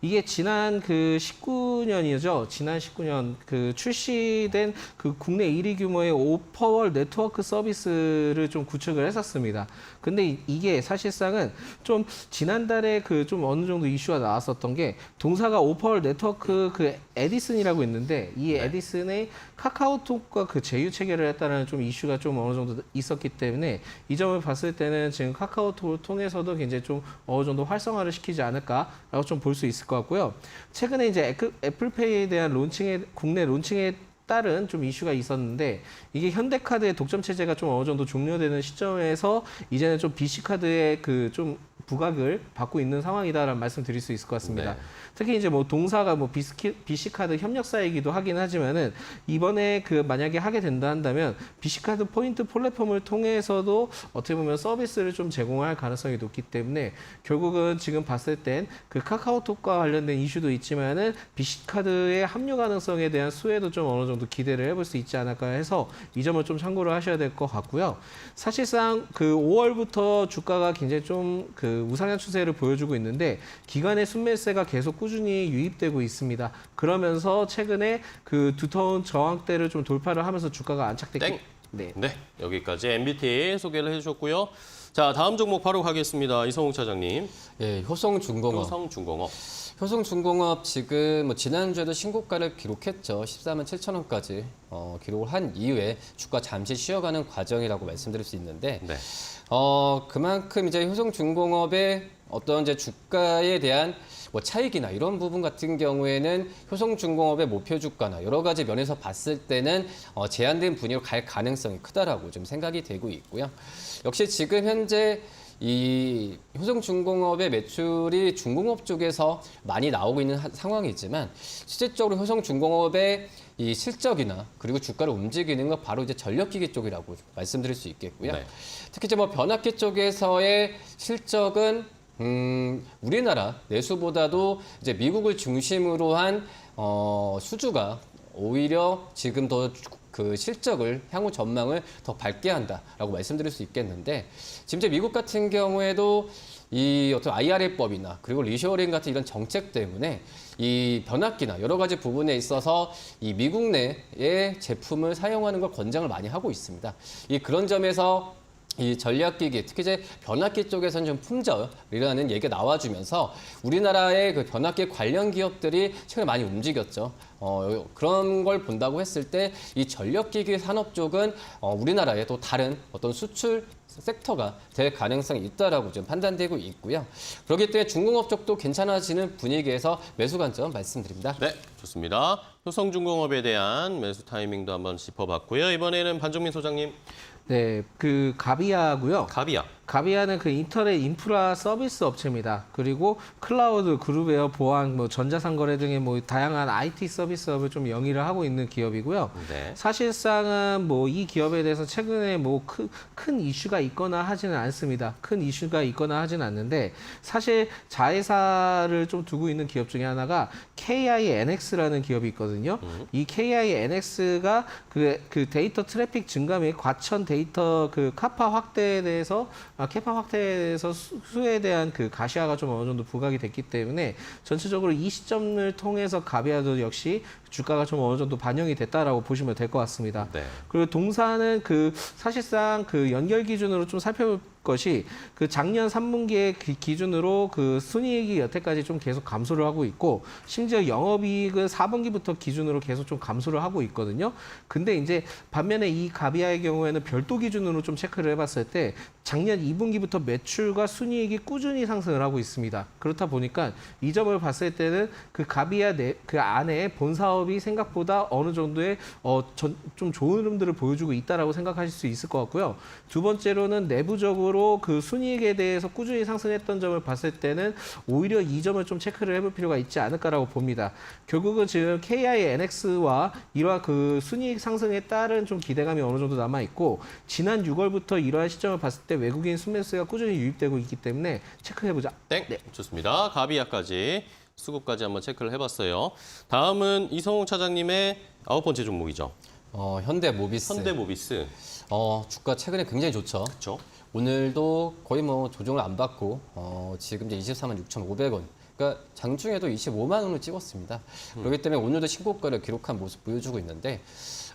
이게 지난 그 19년이죠. 지난 19년 그 출시된 그 국내 1위 규모의 오퍼월 네트워크 서비스를 좀 구축을 했었습니다. 근데 이게 사실상은 좀 지난달에 그 좀 어느 정도 이슈가 나왔었던 게 동사가 오퍼월 네트워크 그 에디슨이라고 있는데 이 에디슨의 카카오톡과 그 제휴 체결을 했다는 좀 이슈가 좀 어느 정도 있었기 때문에 이 점을 봤을 때는 지금 카카오톡을 통해서도 굉장히 좀 어느 정도 활성화를 시키지 않을까라고 좀 볼 수 있을 것 같고요. 최근에 이제 애플페이에 대한 국내 론칭에 따른 좀 이슈가 있었는데 이게 현대카드의 독점 체제가 좀 어느 정도 종료되는 시점에서 이제는 좀 BC카드의 그 좀 부각을 받고 있는 상황이다라는 말씀 드릴 수 있을 것 같습니다. 네. 특히 이제 뭐 동사가 뭐 BC카드 협력사이기도 하긴 하지만은 이번에 그 만약에 하게 된다 한다면 BC카드 포인트 플랫폼을 통해서도 어떻게 보면 서비스를 좀 제공할 가능성이 높기 때문에 결국은 지금 봤을 땐 그 카카오톡과 관련된 이슈도 있지만은 BC카드의 합류 가능성에 대한 수혜도 좀 어느 정도 기대를 해볼 수 있지 않을까 해서 이 점을 좀 참고를 하셔야 될 것 같고요. 사실상 그 5월부터 주가가 굉장히 좀 그 우상향 추세를 보여주고 있는데 기관의 순매수세가 계속 꾸준히 유입되고 있습니다. 그러면서 최근에 그 두터운 저항대를 좀 돌파를 하면서 주가가 안착됐기 땡. 네. 네, 여기까지 MBT 소개를 해주셨고요. 자, 다음 종목 바로 가겠습니다. 이성욱 차장님. 예, 효성중공업. 효성중공업. 효성중공업 지금 뭐 지난주에도 신고가를 기록했죠. 14만 7천 원까지 기록을 한 이후에 주가 잠시 쉬어가는 과정이라고 말씀드릴 수 있는데 네. 그만큼 이제 효성중공업의 어떤 이제 주가에 대한 뭐 차익이나 이런 부분 같은 경우에는 효성중공업의 목표 주가나 여러 가지 면에서 봤을 때는 제한된 분위기로 갈 가능성이 크다라고 좀 생각이 되고 있고요. 역시 지금 현재 이 효성중공업의 매출이 중공업 쪽에서 많이 나오고 있는 상황이지만 실질적으로 효성중공업의 이 실적이나 그리고 주가를 움직이는 건 바로 이제 전력기기 쪽이라고 말씀드릴 수 있겠고요. 네. 특히 이제 뭐 변압기 쪽에서의 실적은 우리나라 내수보다도 이제 미국을 중심으로 한 수주가 오히려 지금 더 그 실적을 향후 전망을 더 밝게 한다라고 말씀드릴 수 있겠는데 지금 이제 미국 같은 경우에도 이 어떤 IRA법이나 그리고 리쇼어링 같은 이런 정책 때문에 이 변압기나 여러 가지 부분에 있어서 이 미국 내의 제품을 사용하는 걸 권장을 많이 하고 있습니다. 그런 점에서 이 전략기기, 특히 이제 변압기 쪽에서는 좀 품절이라는 얘기가 나와주면서 우리나라의 그 변압기 관련 기업들이 최근에 많이 움직였죠. 그런 걸 본다고 했을 때 이 전력기기 산업 쪽은 우리나라의 또 다른 어떤 수출 섹터가 될 가능성이 있다라고 좀 판단되고 있고요. 그렇기 때문에 중공업 쪽도 괜찮아지는 분위기에서 매수 관점 말씀드립니다. 네, 좋습니다. 효성중공업에 대한 매수 타이밍도 한번 짚어봤고요. 이번에는 반정민 소장님. 네, 그 가비아고요. 가비아는 그 인터넷 인프라 서비스 업체입니다. 그리고 클라우드, 그룹웨어, 보안, 뭐 전자상거래 등의 뭐 다양한 IT 서비스업을 좀 영위를 하고 있는 기업이고요. 네. 사실상은 뭐 이 기업에 대해서 최근에 뭐 큰 이슈가 있거나 하지는 않습니다. 큰 이슈가 있거나 하지는 않는데 사실 자회사를 좀 두고 있는 기업 중에 하나가 KINX라는 기업이 있거든요. 이 KINX가 그 데이터 트래픽 증가 및 과천 데이터 그 카파 확대에 대해서 수에 대한 그 가시화가 좀 어느 정도 부각이 됐기 때문에 전체적으로 이 시점을 통해서 가비아도 역시 주가가 좀 어느 정도 반영이 됐다라고 보시면 될 것 같습니다. 네. 그리고 동사는 그 사실상 그 연결 기준으로 좀 살펴볼 것이 그 작년 3분기의 기준으로 그 순이익이 여태까지 좀 계속 감소를 하고 있고 심지어 영업이익은 4분기부터 기준으로 계속 좀 감소를 하고 있거든요. 근데 이제 반면에 이 가비아의 경우에는 별도 기준으로 좀 체크를 해봤을 때 작년 2분기부터 매출과 순이익이 꾸준히 상승을 하고 있습니다. 그렇다 보니까 이 점을 봤을 때는 그 가비아 그 안에 본 사업이 생각보다 어느 정도의 좀 좋은 흐름들을 보여주고 있다라고 생각하실 수 있을 것 같고요. 두 번째로는 내부적으로 그 순이익에 대해서 꾸준히 상승했던 점을 봤을 때는 오히려 이 점을 좀 체크를 해볼 필요가 있지 않을까라고 봅니다. 결국은 지금 KINX와 이러한 그 순이익 상승에 따른 좀 기대감이 어느 정도 남아 있고 지난 6월부터 이러한 시점을 봤을 때 외국인 순매수가 꾸준히 유입되고 있기 때문에 체크해보자. 땡. 네. 좋습니다. 가비아까지 수급까지 한번 체크를 해봤어요. 다음은 이성욱 차장님의 9번째 종목이죠. 현대모비스. 현대모비스. 주가 최근에 굉장히 좋죠. 그렇죠. 오늘도 거의 뭐 조정을 안 받고 지금 이제 24만 6,500원 그러니까 장중에도 25만 원을 찍었습니다. 그렇기 때문에 오늘도 신고가를 기록한 모습 보여주고 있는데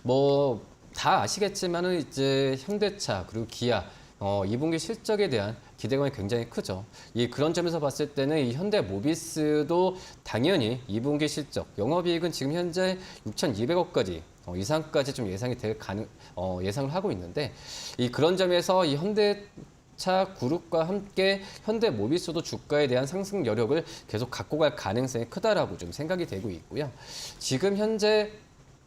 뭐 다 아시겠지만은 이제 현대차 그리고 기아 2분기 실적에 대한 기대감이 굉장히 크죠. 그런 점에서 봤을 때는 이 현대모비스도 당연히 2분기 실적, 영업이익은 지금 현재 6,200억까지 이상까지 좀 예상이 될 예상을 하고 있는데 그런 점에서 이 현대차 그룹과 함께 현대모비스도 주가에 대한 상승 여력을 계속 갖고 갈 가능성이 크다라고 좀 생각이 되고 있고요. 지금 현재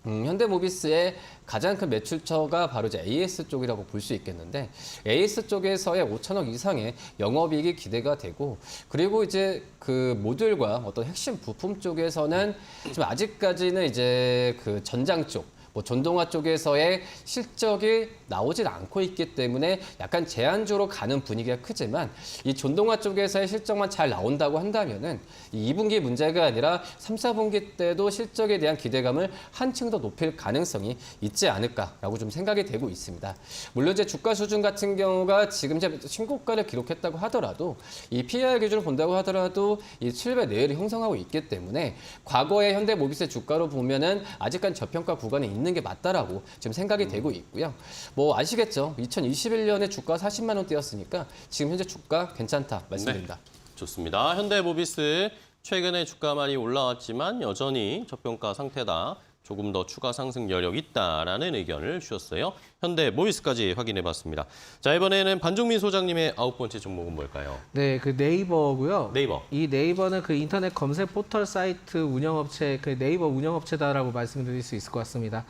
현대모비스의 가장 큰 매출처가 바로 이제 AS 쪽이라고 볼 수 있겠는데 AS 쪽에서의 5천억 이상의 영업이익이 기대가 되고 그리고 이제 그 모듈과 어떤 핵심 부품 쪽에서는 좀 아직까지는 이제 그 전장 쪽 뭐 전동화 쪽에서의 실적이 나오질 않고 있기 때문에 약간 제한적으로 가는 분위기가 크지만 이 전동화 쪽에서의 실적만 잘 나온다고 한다면은 이 2분기 문제가 아니라 3, 4분기 때도 실적에 대한 기대감을 한층 더 높일 가능성이 있지 않을까라고 좀 생각이 되고 있습니다. 물론 이제 주가 수준 같은 경우가 지금 신고가를 기록했다고 하더라도 이 PER 기준을 본다고 하더라도 이 7배 내외를 형성하고 있기 때문에 과거의 현대모비스 주가로 보면은 아직까지 저평가 구간에 있는 게 맞다라고 지금 생각이 되고 있고요. 뭐 아시겠죠? 2021년에 주가 40만 원대였으니까 지금 현재 주가 괜찮다 말씀드립니다. 네, 좋습니다. 현대모비스 최근에 주가 많이 올라왔지만 여전히 저평가 상태다. 조금 더 추가 상승 여력 있다라는 의견을 주셨어요. 현대모비스까지 확인해봤습니다. 자, 이번에는 반종민 소장님의 9번째 종목은 뭘까요? 네, 그 네이버고요. 네이버. 이 네이버는 그 인터넷 검색 포털 사이트 운영업체, 그 네이버 운영업체다라고 말씀드릴 수 있을 것 같습니다.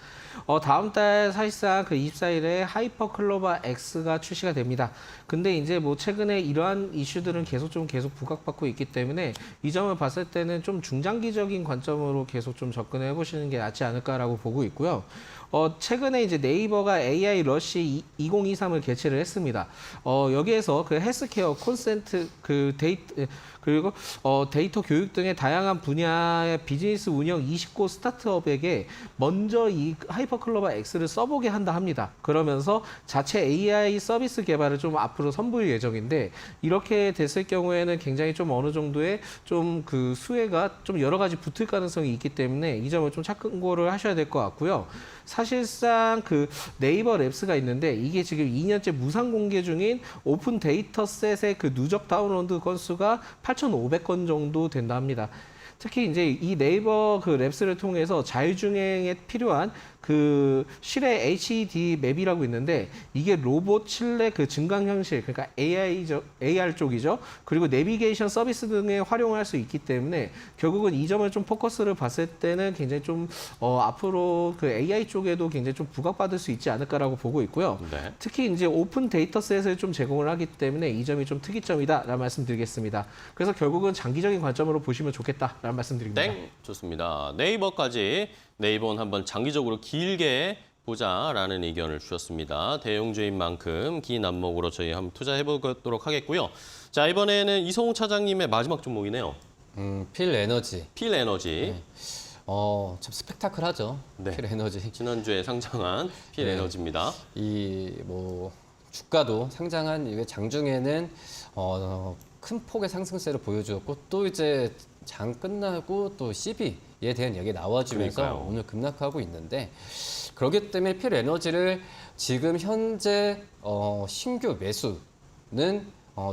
다음 달 사실상 그 24일에 하이퍼 클로버 X가 출시가 됩니다. 근데 이제 뭐 최근에 이러한 이슈들은 계속 부각받고 있기 때문에 이 점을 봤을 때는 좀 중장기적인 관점으로 계속 좀 접근해 보시는 게 낫지 않을까라고 보고 있고요. 최근에 이제 네이버가 AI 러시 2023을 개최를 했습니다. 여기에서 그 헬스케어, 콘센트, 그리고 데이터 교육 등의 다양한 분야의 비즈니스 운영 20고 스타트업에게 먼저 이 하이퍼클로버 X를 써보게 한다 합니다. 그러면서 자체 AI 서비스 개발을 좀 앞으로 선보일 예정인데 이렇게 됐을 경우에는 굉장히 좀 어느 정도의 좀 그 수혜가 좀 여러 가지 붙을 가능성이 있기 때문에 이 점을 좀 참고를 하셔야 될 것 같고요. 사실상 그 네이버 랩스가 있는데 이게 지금 2년째 무상 공개 중인 오픈 데이터셋의 그 누적 다운로드 건수가 8,500건 정도 된다 합니다. 특히 이제 이 네이버 그 랩스를 통해서 자율주행에 필요한 그 실내 HD 맵이라고 있는데 이게 로봇 실내 그 증강 현실 그러니까 AR 쪽이죠. 그리고 내비게이션 서비스 등에 활용할 수 있기 때문에 결국은 이 점을 좀 포커스를 봤을 때는 굉장히 좀 앞으로 그 AI 쪽에도 굉장히 좀 부각받을 수 있지 않을까라고 보고 있고요. 네. 특히 이제 오픈 데이터셋을 좀 제공을 하기 때문에 이 점이 좀 특이점이다라는 말씀드리겠습니다. 그래서 결국은 장기적인 관점으로 보시면 좋겠다라는 말씀드립니다. 땡! 좋습니다. 네이버까지 네이버는 한번 장기적으로 길게 보자라는 의견을 주셨습니다. 대형주인 만큼 긴 안목으로 저희 한번 투자해보도록 하겠고요. 자, 이번에는 이성훈 차장님의 마지막 종목이네요. 필에너지. 필에너지. 참 스펙타클하죠. 네. 필에너지. 지난주에 상장한 필에너지입니다. 뭐 주가도 상장한 이게 장중에는 큰 폭의 상승세를 보여주었고 또 이제 장 끝나고 또 CB에 대한 얘기 나와주면서 그러니까요. 오늘 급락하고 있는데 그렇기 때문에 필에너지를 지금 현재 신규 매수는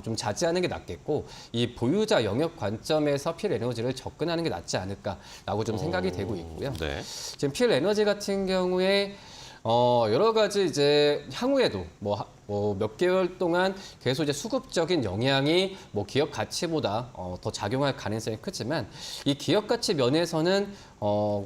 좀 자제하는 게 낫겠고 이 보유자 영역 관점에서 필에너지를 접근하는 게 낫지 않을까라고 좀 생각이 되고 있고요. 네. 지금 필에너지 같은 경우에 여러 가지 이제 향후에도 몇 개월 동안 계속 이제 수급적인 영향이 기업 가치보다 더 작용할 가능성이 크지만 이 기업 가치 면에서는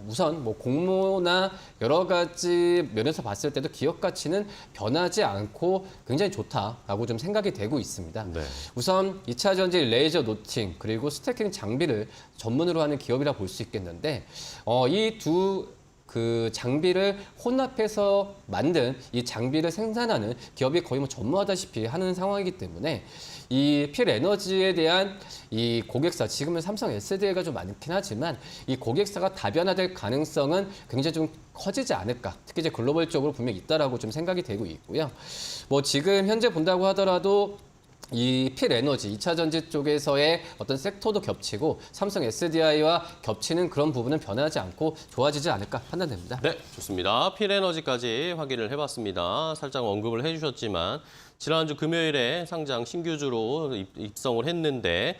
우선 공모나 여러 가지 면에서 봤을 때도 기업 가치는 변하지 않고 굉장히 좋다라고 좀 생각이 되고 있습니다. 네. 우선 2차 전지 레이저 노팅 그리고 스태킹 장비를 전문으로 하는 기업이라 볼 수 있겠는데 이 그 장비를 혼합해서 만든 이 장비를 생산하는 기업이 거의 전무하다시피 하는 상황이기 때문에 이 필에너지에 대한 이 고객사, 지금은 삼성 SDI가 좀 많긴 하지만 이 고객사가 다변화될 가능성은 굉장히 좀 커지지 않을까. 특히 이제 글로벌적으로 분명히 있다라고 좀 생각이 되고 있고요. 지금 현재 본다고 하더라도 이 필에너지, 2차 전지 쪽에서의 어떤 섹터도 겹치고 삼성 SDI와 겹치는 그런 부분은 변하지 않고 좋아지지 않을까 판단됩니다. 네, 좋습니다. 필에너지까지 확인을 해봤습니다. 살짝 언급을 해주셨지만 지난주 금요일에 상장 신규주로 입성을 했는데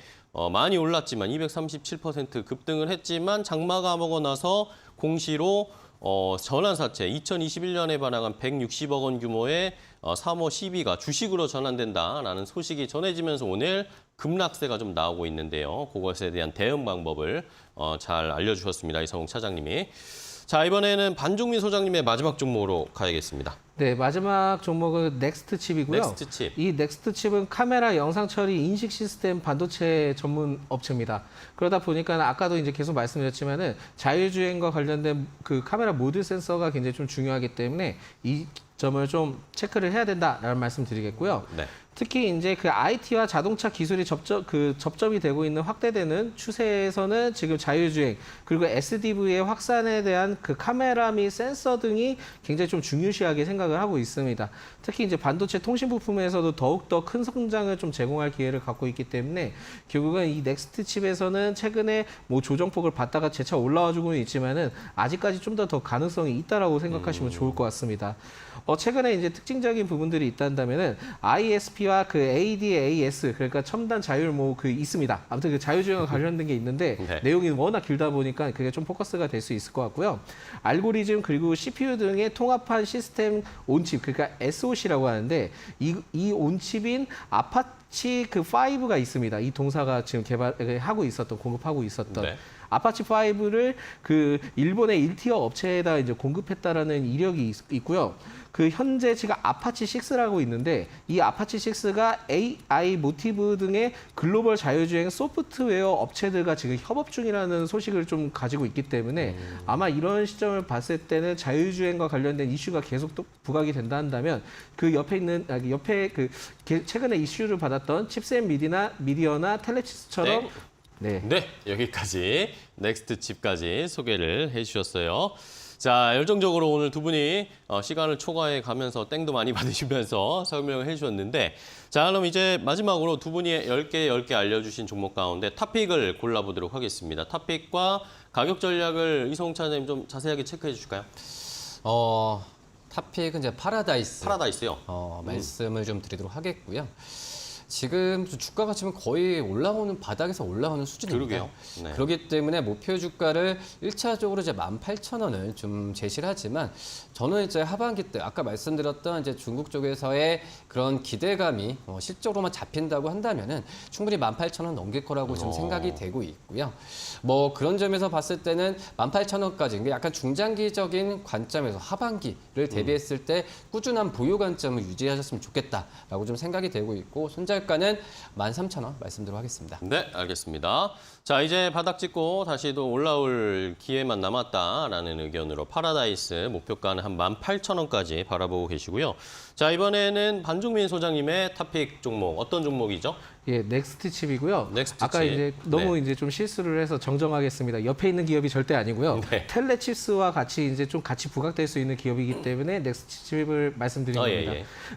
많이 올랐지만 237% 급등을 했지만 장마가 먹어 나서 공시로 전환사채 2021년에 반환한 160억 원 규모의 3호 12가 주식으로 전환된다라는 소식이 전해지면서 오늘 급락세가 좀 나오고 있는데요. 그것에 대한 대응 방법을 잘 알려주셨습니다. 이성웅 차장님이. 자, 이번에는 반종민 소장님의 마지막 종목으로 가야겠습니다. 네, 마지막 종목은 넥스트 칩이고요. 넥스트 칩. 이 넥스트 칩은 카메라 영상 처리 인식 시스템 반도체 전문 업체입니다. 그러다 보니까 아까도 이제 계속 말씀드렸지만은 자율주행과 관련된 그 카메라 모드 센서가 굉장히 좀 중요하기 때문에 이 점을 좀 체크를 해야 된다라는 말씀 드리겠고요. 네. 특히 이제 그 IT와 자동차 기술이 접점이 되고 있는 확대되는 추세에서는 지금 자율주행 그리고 SDV의 확산에 대한 그 카메라 및 센서 등이 굉장히 좀 중요시하게 생각을 하고 있습니다. 특히 이제 반도체 통신 부품에서도 더욱더 큰 성장을 좀 제공할 기회를 갖고 있기 때문에 결국은 이 넥스트 칩에서는 최근에 뭐 조정폭을 받다가 재차 올라와주고는 있지만은 아직까지 좀 더 가능성이 있다라고 생각하시면 좋을 것 같습니다. 최근에 이제 특징적인 부분들이 있다면은 ISP와 그 ADAS 그러니까 첨단 자율 뭐 그 있습니다. 아무튼 그 자율주행과 관련된 게 있는데 네. 내용이 워낙 길다 보니까 그게 좀 포커스가 될 수 있을 것 같고요. 알고리즘 그리고 CPU 등의 통합한 시스템 온칩 그러니까 SoC라고 하는데 이 온칩인 아파치 그 5가 있습니다. 이 동사가 지금 공급하고 있었던. 네. 아파치 5를 그 일본의 1티어 업체에다 이제 공급했다라는 이력이 있고요. 그 현재 지금 아파치 6라고 있는데 이 아파치 6가 AI 모티브 등의 글로벌 자율주행 소프트웨어 업체들과 지금 협업 중이라는 소식을 좀 가지고 있기 때문에 아마 이런 시점을 봤을 때는 자율주행과 관련된 이슈가 계속 또 부각이 된다 한다면 그 옆에 그 최근에 이슈를 받았던 칩셋 미디어나 텔레치스처럼 네. 네, 여기까지 넥스트 칩까지 소개를 해주셨어요. 자, 열정적으로 오늘 두 분이 시간을 초과해 가면서 땡도 많이 받으시면서 설명을 해주셨는데 자, 그럼 이제 마지막으로 두 분이 10개 알려주신 종목 가운데 탑픽을 골라보도록 하겠습니다. 탑픽과 가격 전략을 이성웅 차장님 좀 자세하게 체크해 주실까요? 탑픽은 이제 파라다이스요. 말씀을 좀 드리도록 하겠고요. 지금 주가가 지금 거의 바닥에서 올라오는 수준입니다. 그러게요. 네. 그렇기 때문에 목표 주가를 1차적으로 이제 18,000원을 좀 제시를 하지만 저는 이제 하반기 때 아까 말씀드렸던 이제 중국 쪽에서의 그런 기대감이 실적으로만 잡힌다고 한다면은 충분히 18,000원 넘길 거라고 지금 생각이 되고 있고요. 뭐 그런 점에서 봤을 때는 18,000원까지 약간 중장기적인 관점에서 하반기를 대비했을 때 꾸준한 보유 관점을 유지하셨으면 좋겠다라고 좀 생각이 되고 있고 손절가는 13,000원 말씀드리도록 하겠습니다. 네, 알겠습니다. 자, 이제 바닥 찍고 다시 또 올라올 기회만 남았다라는 의견으로 파라다이스 목표가는 한 18,000원까지 바라보고 계시고요. 자, 이번에는 반종민 소장님의 탑픽 종목 어떤 종목이죠? 예, 넥스트 칩이고요. 넥스트 아까 칩. 이제 너무 네. 이제 좀 실수를 해서 정정하겠습니다. 옆에 있는 기업이 절대 아니고요. 네. 텔레칩스와 같이 이제 좀 같이 부각될 수 있는 기업이기 때문에 넥스트 칩을 말씀드린 겁니다.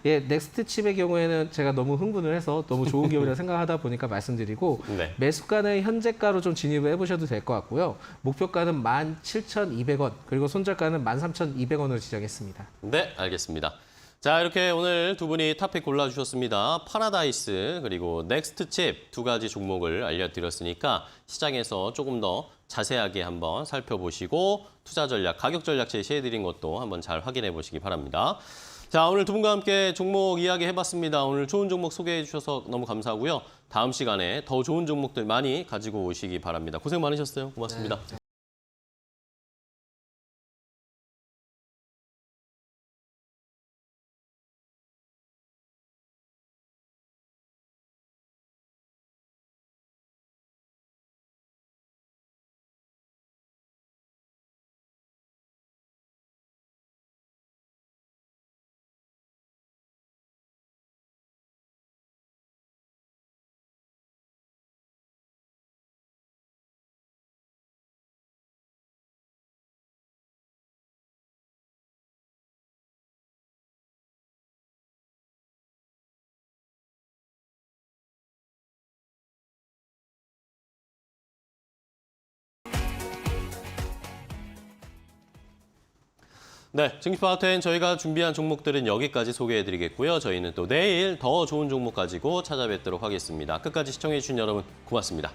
예, 넥스트 칩의 경우에는 제가 너무 흥분을 해서 너무 좋은 기업이라 생각하다 보니까 말씀드리고 네. 매수가는 현재가로 좀 진입을 해보셔도 될 것 같고요. 목표가는 17,200원 그리고 손절가는 13,200원으로 지정했습니다. 네, 알겠습니다. 자, 이렇게 오늘 두 분이 탑픽 골라주셨습니다. 파라다이스 그리고 넥스트 칩 두 가지 종목을 알려드렸으니까 시장에서 조금 더 자세하게 한번 살펴보시고 투자 전략, 가격 전략 제시해드린 것도 한번 잘 확인해 보시기 바랍니다. 자, 오늘 두 분과 함께 종목 이야기 해봤습니다. 오늘 좋은 종목 소개해 주셔서 너무 감사하고요. 다음 시간에 더 좋은 종목들 많이 가지고 오시기 바랍니다. 고생 많으셨어요. 고맙습니다. 네. 네, 증시파워텐 저희가 준비한 종목들은 여기까지 소개해드리겠고요. 저희는 또 내일 더 좋은 종목 가지고 찾아뵙도록 하겠습니다. 끝까지 시청해주신 여러분 고맙습니다.